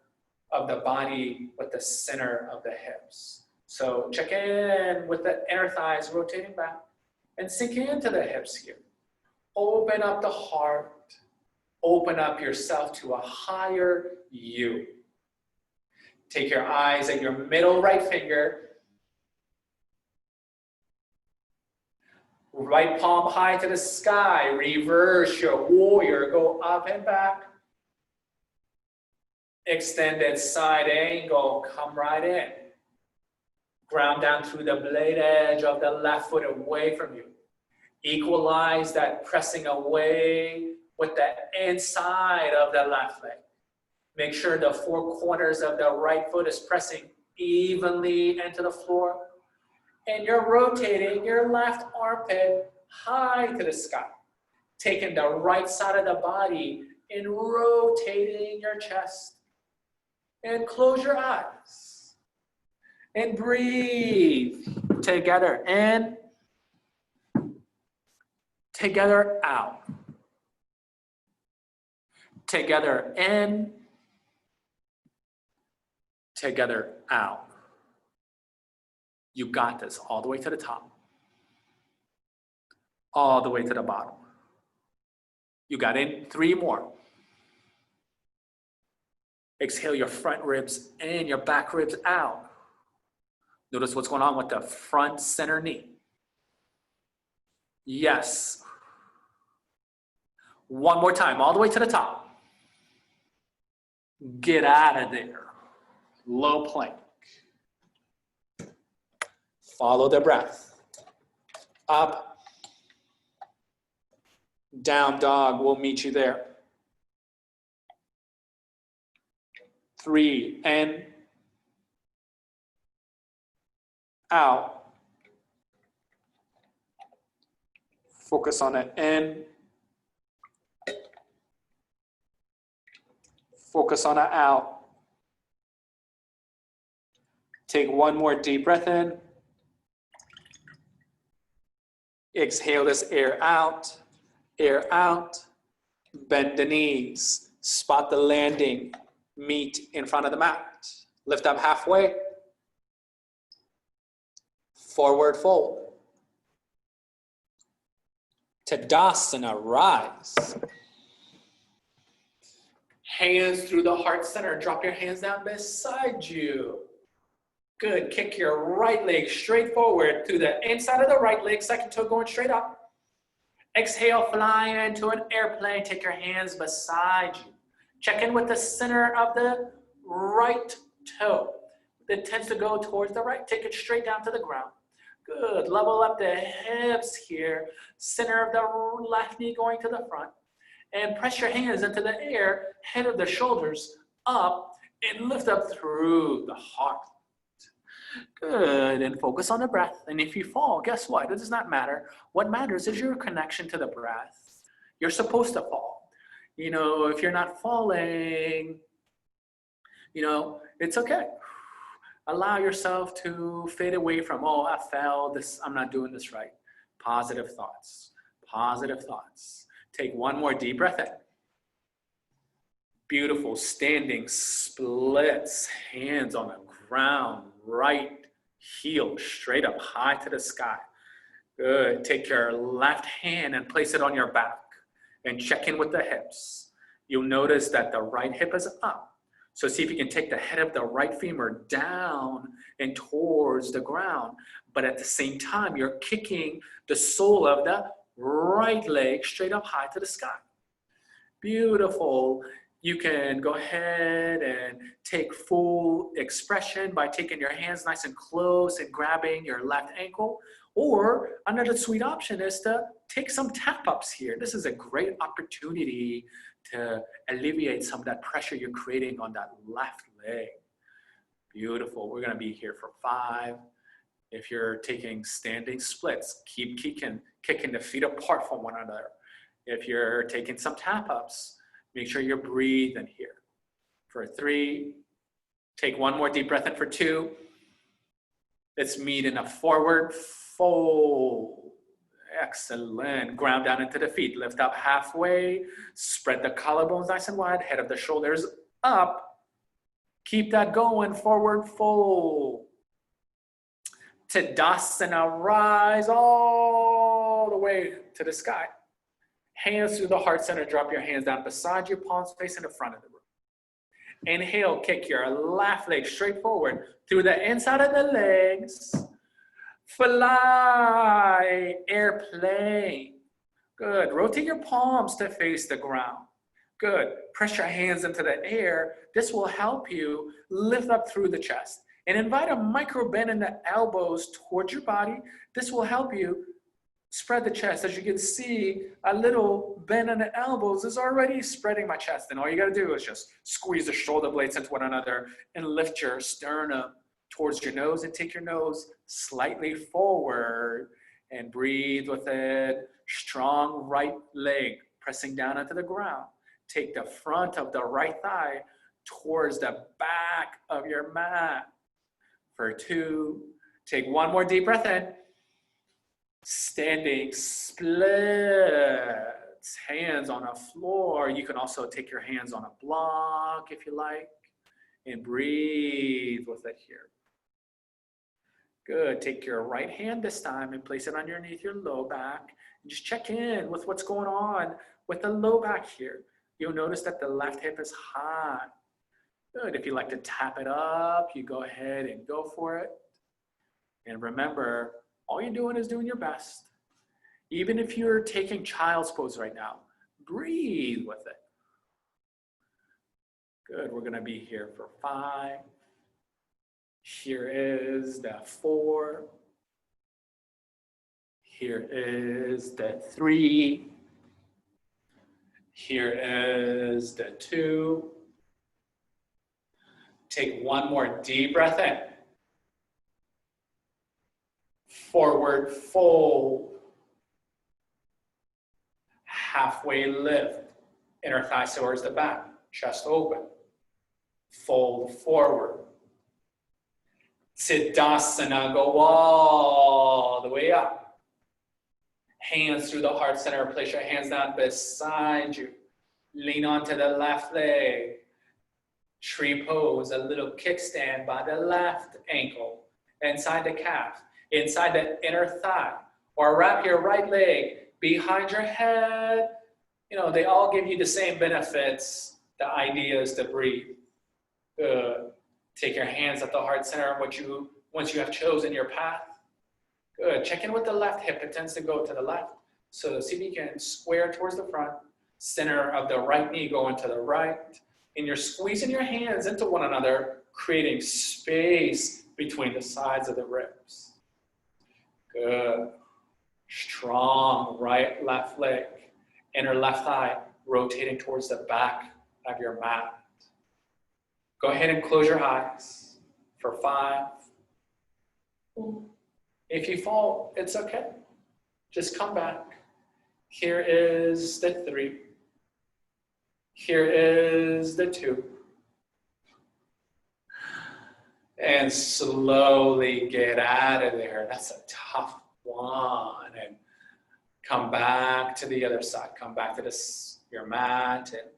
of the body with the center of the hips. So check in with the inner thighs rotating back and sink into the hips here. Open up the heart. Open up yourself to a higher you. Take your eyes at your middle right finger. Right palm high to the sky. Reverse your warrior. Go up and back. Extended side angle. Come right in. Ground down through the blade edge of the left foot away from you. Equalize that pressing away with the inside of the left leg. Make sure the four corners of the right foot is pressing evenly into the floor. And you're rotating your left armpit high to the sky. Taking the right side of the body and rotating your chest. And close your eyes. And breathe together in, together out. Together in, together out. You got this all the way to the top, all the way to the bottom. You got in, three more. Exhale your front ribs in, your back ribs out. Notice what's going on with the front center knee. Yes. One more time, all the way to the top. Get out of there. Low plank. Follow the breath. Up. Down dog, we'll meet you there. 3, in. Out. Focus on it, in. Focus on it, out. Take one more deep breath in. Exhale this air out. Air out. Bend the knees. Spot the landing. Meet in front of the mat. Lift up halfway. Forward fold. Tadasana, rise. Hands through the heart center. Drop your hands down beside you. Good. Kick your right leg straight forward to the inside of the right leg. Second toe going straight up. Exhale, fly into an airplane. Take your hands beside you. Check in with the center of the right toe. It tends to go towards the right. Take it straight down to the ground. Good. Level up the hips here. Center of the left knee going to the front. And press your hands into the air, head of the shoulders up, and lift up through the heart. Good, and focus on the breath. And if you fall, guess what? It does not matter. What matters is your connection to the breath. You're supposed to fall. You know, if you're not falling, you know, it's okay. Allow yourself to fade away from, oh, I fell, I'm not doing this right. Positive thoughts, positive thoughts. Take one more deep breath in. Beautiful, standing splits, hands on the ground, right heel straight up high to the sky. Good, take your left hand and place it on your back and check in with the hips. You'll notice that the right hip is up. So see if you can take the head of the right femur down and towards the ground, but at the same time, you're kicking the sole of the right leg straight up high to the sky. Beautiful. You can go ahead and take full expression by taking your hands nice and close and grabbing your left ankle. Or another sweet option is to take some tap-ups here. This is a great opportunity to alleviate some of that pressure you're creating on that left leg. Beautiful. We're going to be here for 5. If you're taking standing splits, keep kicking the feet apart from one another. If you're taking some tap-ups, make sure you're breathing here. For 3, take one more deep breath in for 2. Let's meet in a forward fold. Excellent. Ground down into the feet. Lift up halfway. Spread the collarbones nice and wide. Head of the shoulders up. Keep that going. Forward fold. Tadasana, rise all the way to the sky. Hands through the heart center. Drop your hands down beside you. Palms facing the front of the room. Inhale, kick your left leg straight forward through the inside of the legs. Fly, airplane. Good. Rotate your palms to face the ground. Good. Press your hands into the air. This will help you lift up through the chest. And invite a micro bend in the elbows towards your body. This will help you spread the chest. As you can see, a little bend in the elbows is already spreading my chest. And all you got to do is just squeeze the shoulder blades into one another and lift your sternum towards your nose and take your nose slightly forward and breathe with it. Strong right leg pressing down into the ground. Take the front of the right thigh towards the back of your mat. For 2, take one more deep breath in. Standing splits, hands on a floor. You can also take your hands on a block if you like, and breathe with it here. Good. Take your right hand this time and place it underneath your low back. And just check in with what's going on with the low back here. You'll notice that the left hip is high. Good. If you like to tap it up, you go ahead and go for it. And remember, all you're doing is doing your best. Even if you're taking child's pose right now, Breathe with it. Good, we're gonna be here for 5. Here is the 4. Here is the 3. Here is the 2. Take one more deep breath in. Forward fold. Halfway lift. Inner thighs towards the back. Chest open. Fold forward. Siddhasana, go all the way up. Hands through the heart center. Place your hands down beside you. Lean onto the left leg. Tree pose, a little kickstand by the left ankle. Inside the calf. Inside the inner thigh. Or wrap your right leg behind your head. You know, they all give you the same benefits. The idea is to breathe. Good. Take your hands at the heart center once you have chosen your path. Good. Check in with the left hip. It tends to go to the left. So see if you can square towards the front. Center of the right knee going to the right. And you're squeezing your hands into one another, creating space between the sides of the ribs. Good. Strong right, left leg. Inner left thigh rotating towards the back of your mat. Go ahead and close your eyes for 5. If you fall, it's okay. Just come back. Here is the 3. Here is the 2. And slowly get out of there. That's a tough one. And come back to the other side. Come back to your mat, and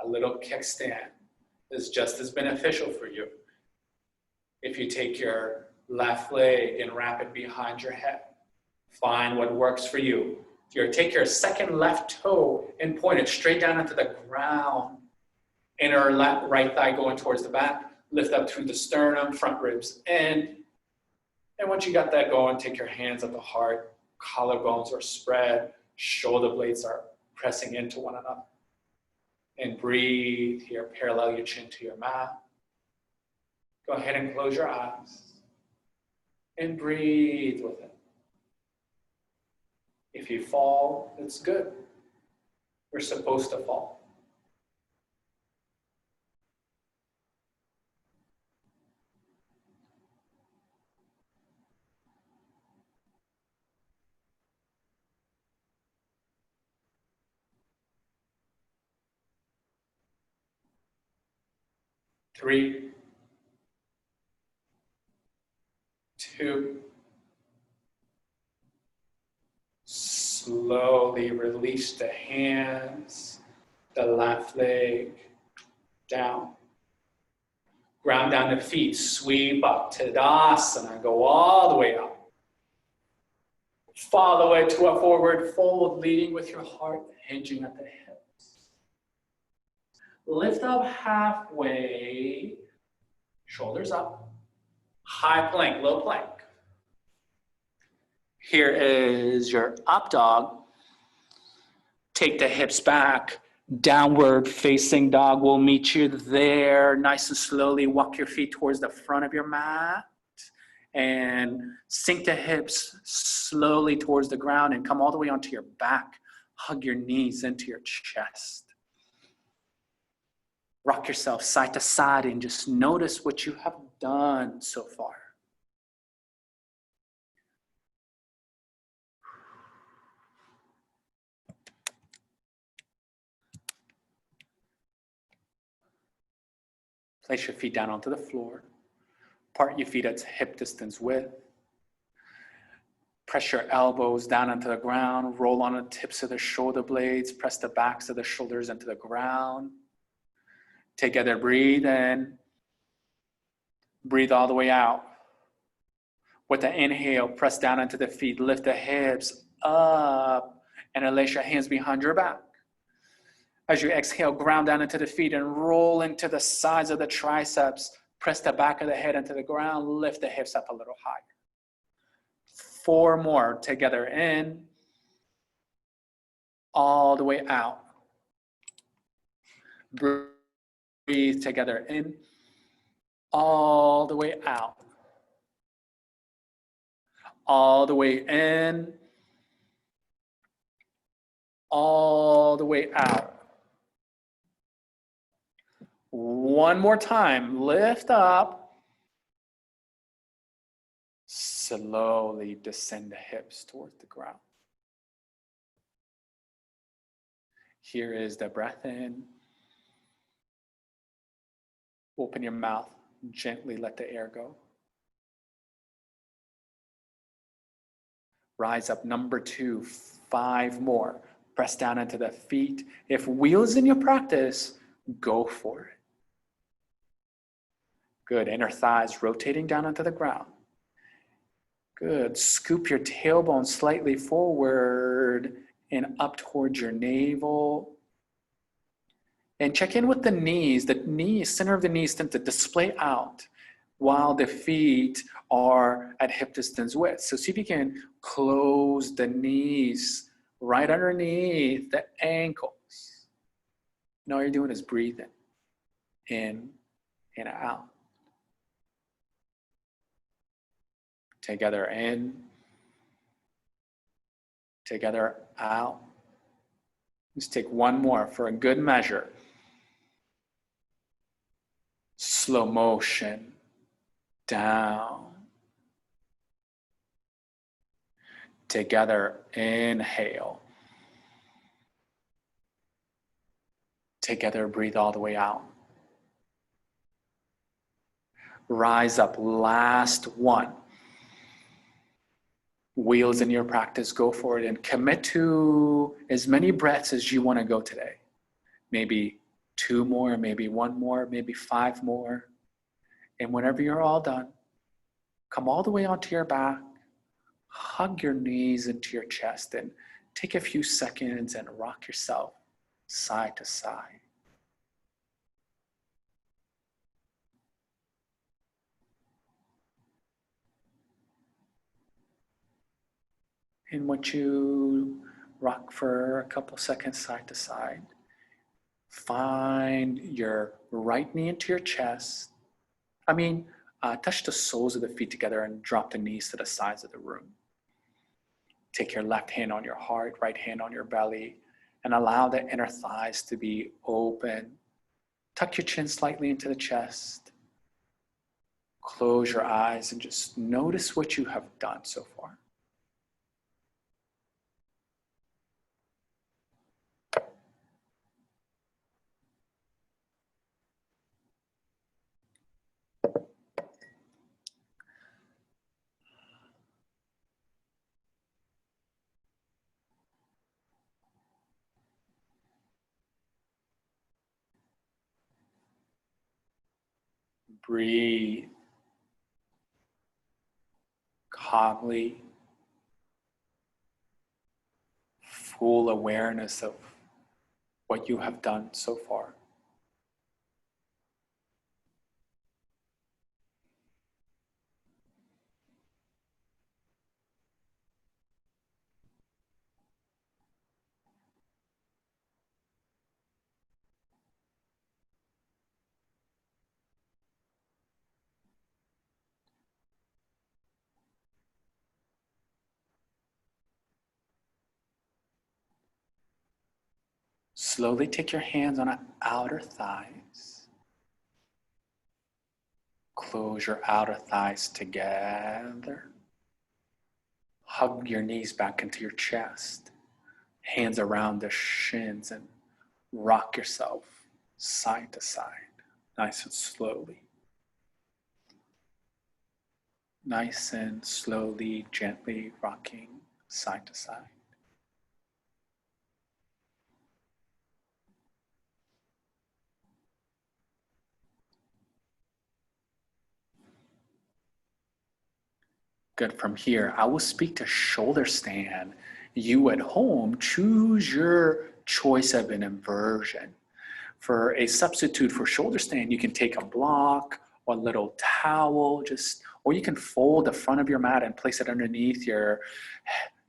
a little kickstand is just as beneficial for you. If you take your left leg and wrap it behind your head, find what works for you. Take your second left toe and point it straight down into the ground. Inner right thigh going towards the back. Lift up through the sternum, front ribs in. And once you got that going, take your hands at the heart. Collarbones are spread. Shoulder blades are pressing into one another. And breathe here. Parallel your chin to your mat. Go ahead and close your eyes. And breathe with it. If you fall, it's good. We're supposed to fall. Three, 2. Slowly release the hands, the left leg down. Ground down the feet, sweep up, Tadasana, go all the way up. Follow it to a forward fold, leading with your heart, hinging at the hips. Lift up halfway, shoulders up, high plank, low plank. Here is your up dog. Take the hips back. Downward facing dog will meet you there. Nice and slowly walk your feet towards the front of your mat. And sink the hips slowly towards the ground and come all the way onto your back. Hug your knees into your chest. Rock yourself side to side and just notice what you have done so far. Place your feet down onto the floor. Part your feet at hip distance width. Press your elbows down into the ground. Roll on the tips of the shoulder blades. Press the backs of the shoulders into the ground. Together, breathe in. Breathe all the way out. With the inhale, press down into the feet. Lift the hips up. And then place your hands behind your back. As you exhale, ground down into the feet and roll into the sides of the triceps. Press the back of the head into the ground. Lift the hips up a little higher. 4 more together in. All the way out. Breathe together in, all the way out. All the way in, all the way out. One more time, lift up. Slowly descend the hips towards the ground. Here is the breath in. Open your mouth, gently let the air go. Rise up, number 2, 5 more. Press down into the feet. If wheels in your practice, go for it. Good, inner thighs rotating down onto the ground. Good, scoop your tailbone slightly forward and up towards your navel. And check in with the knees. The knees, center of the knees tend to display out while the feet are at hip distance width. So see if you can close the knees right underneath the ankles. And all you're doing is breathing in and out. Together in, together out. Let's take one more for a good measure. Slow motion, down. Together, inhale. Together, breathe all the way out. Rise up, last one. Wheels in your practice, go for it and commit to as many breaths as you want to go today. Maybe 2 more, maybe 1 more, maybe 5 more. And whenever you're all done, come all the way onto your back, hug your knees into your chest, and take a few seconds and rock yourself side to side. And once you rock for a couple seconds side to side, find your right knee into your chest. Touch the soles of the feet together and drop the knees to the sides of the room. Take your left hand on your heart, right hand on your belly, and allow the inner thighs to be open. Tuck your chin slightly into the chest. Close your eyes and just notice what you have done so far. Breathe calmly, full awareness of what you have done so far. Slowly take your hands on the outer thighs. Close your outer thighs together. Hug your knees back into your chest. Hands around the shins and rock yourself side to side, nice and slowly. Nice and slowly, gently rocking side to side. Good. From here, I will speak to shoulder stand. You at home, choose your choice of an inversion. For a substitute for shoulder stand, you can take a block or a little towel, or you can fold the front of your mat and place it underneath your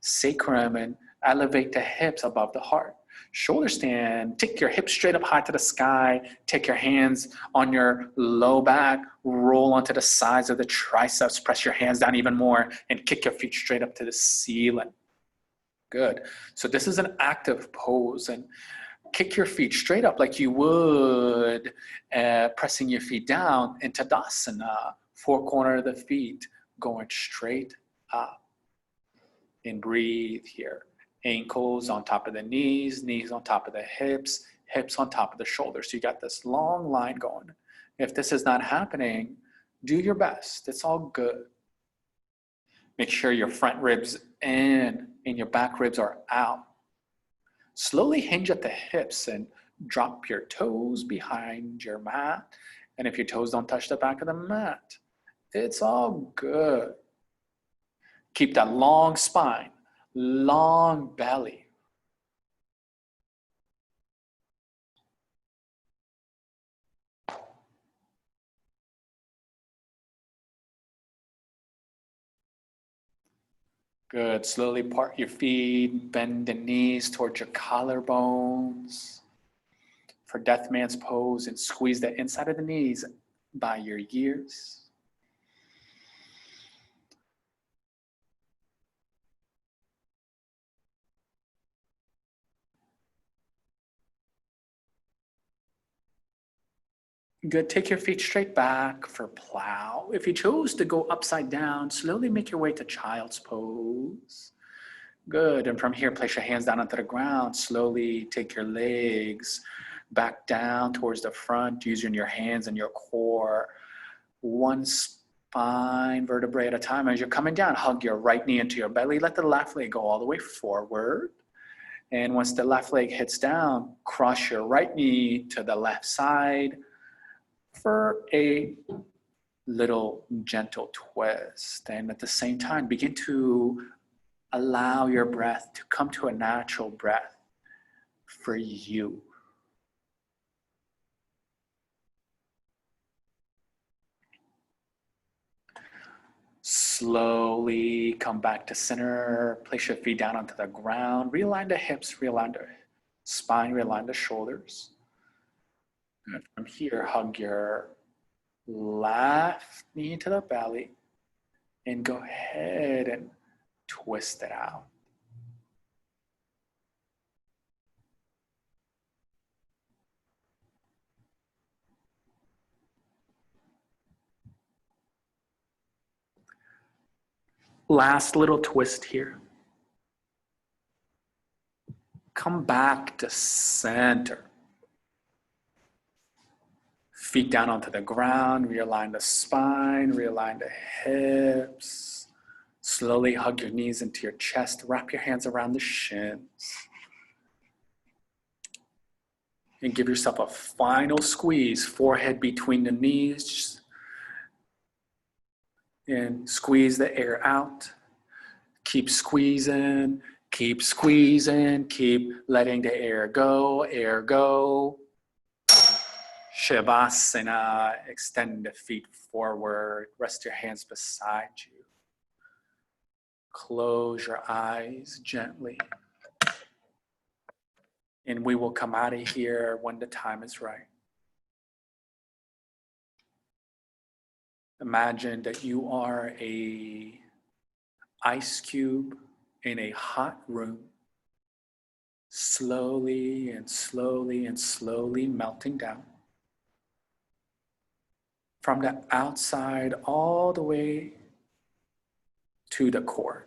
sacrum and elevate the hips above the heart. Shoulder stand, take your hips straight up high to the sky, take your hands on your low back, roll onto the sides of the triceps, press your hands down even more, and kick your feet straight up to the ceiling. Good. So this is an active pose, and kick your feet straight up like you would pressing your feet down in Tadasana, four corner of the feet going straight up. And breathe here. Ankles on top of the knees, knees on top of the hips, hips on top of the shoulders. So you got this long line going. If this is not happening, do your best. It's all good. Make sure your front ribs in and your back ribs are out. Slowly hinge at the hips and drop your toes behind your mat. And if your toes don't touch the back of the mat, it's all good. Keep that long spine, long belly. Good. Slowly part your feet, bend the knees towards your collarbones for Death Man's pose, and squeeze the inside of the knees by your ears. Good. Take your feet straight back for plow. If you chose to go upside down, slowly make your way to child's pose. Good. And from here, place your hands down onto the ground. Slowly take your legs back down towards the front, using your hands and your core. One spine vertebrae at a time. As you're coming down, hug your right knee into your belly. Let the left leg go all the way forward. And once the left leg hits down, cross your right knee to the left side for a little gentle twist. And at the same time, begin to allow your breath to come to a natural breath for you. Slowly come back to center. Place your feet down onto the ground. Realign the hips, realign the spine, realign the shoulders. And from here, hug your left knee to the belly and go ahead and twist it out. Last little twist here. Come back to center. Feet down onto the ground, realign the spine, realign the hips. Slowly hug your knees into your chest, wrap your hands around the shins. And give yourself a final squeeze, forehead between the knees. And squeeze the air out. Keep squeezing, keep squeezing, keep letting the air go, air go. Shavasana, extend the feet forward, rest your hands beside you. Close your eyes gently. And we will come out of here when the time is right. Imagine that you are an ice cube in a hot room, slowly and slowly and slowly melting down. From the outside all the way to the core.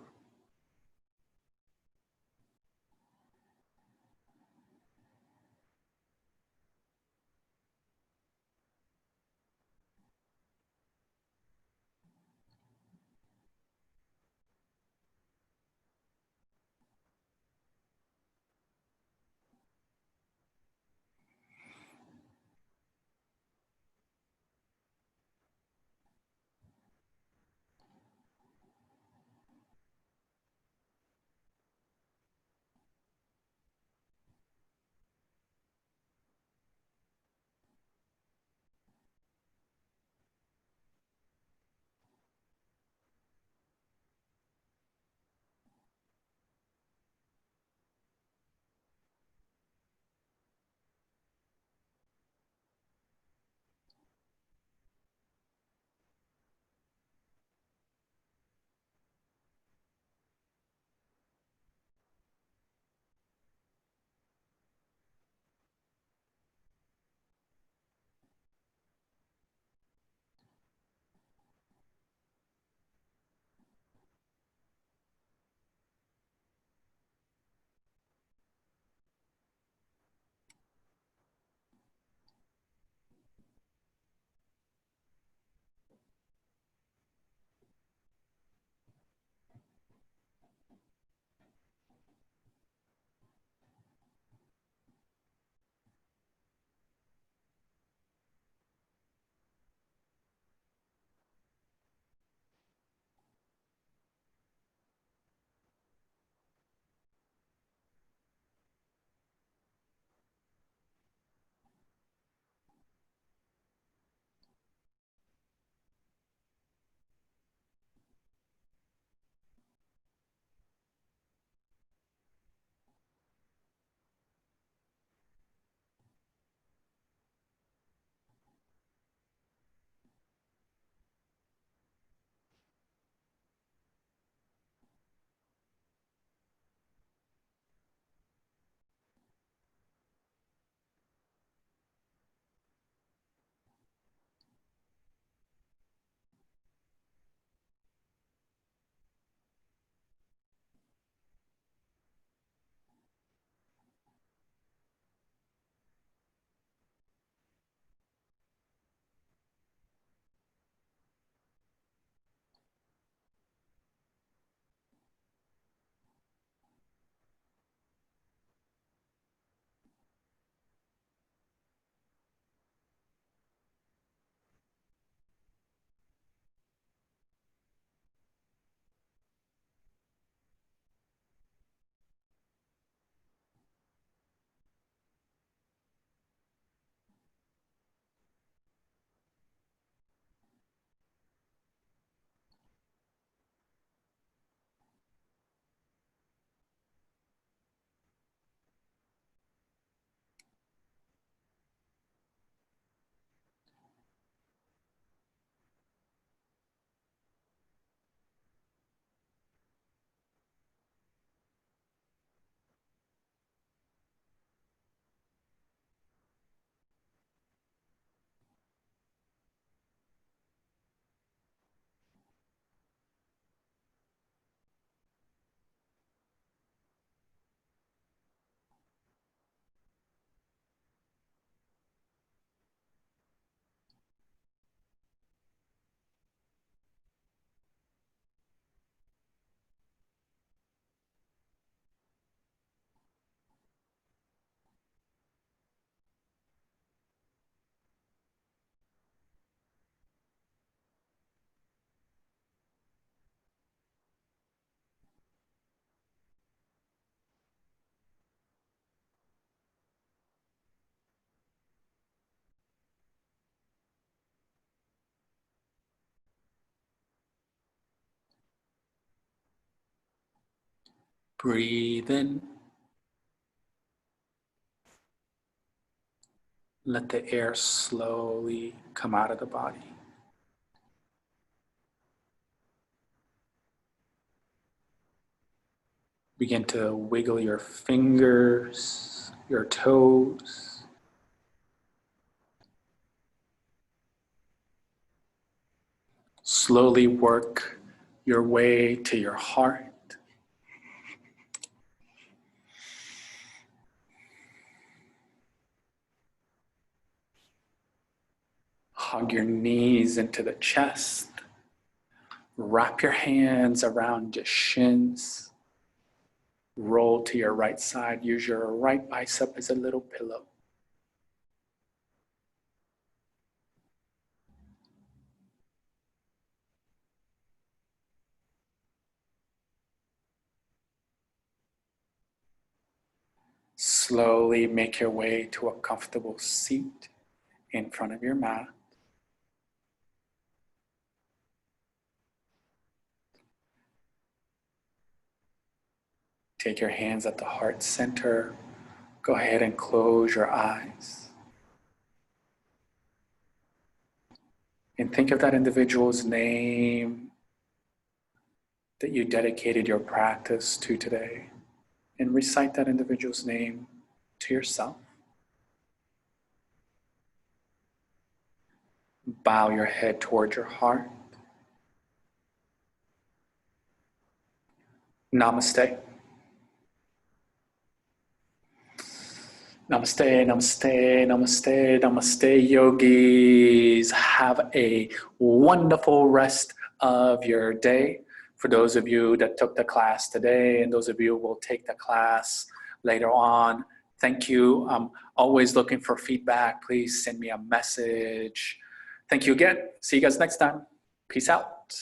Breathe in. Let the air slowly come out of the body. Begin to wiggle your fingers, your toes. Slowly work your way to your heart. Hug your knees into the chest. Wrap your hands around your shins. Roll to your right side. Use your right bicep as a little pillow. Slowly make your way to a comfortable seat in front of your mat. Take your hands at the heart center. Go ahead and close your eyes. And think of that individual's name that you dedicated your practice to today. And recite that individual's name to yourself. Bow your head toward your heart. Namaste. Namaste, namaste, namaste, namaste, yogis. Have a wonderful rest of your day. For those of you that took the class today and those of you who will take the class later on, thank you. I'm always looking for feedback. Please send me a message. Thank you again. See you guys next time. Peace out.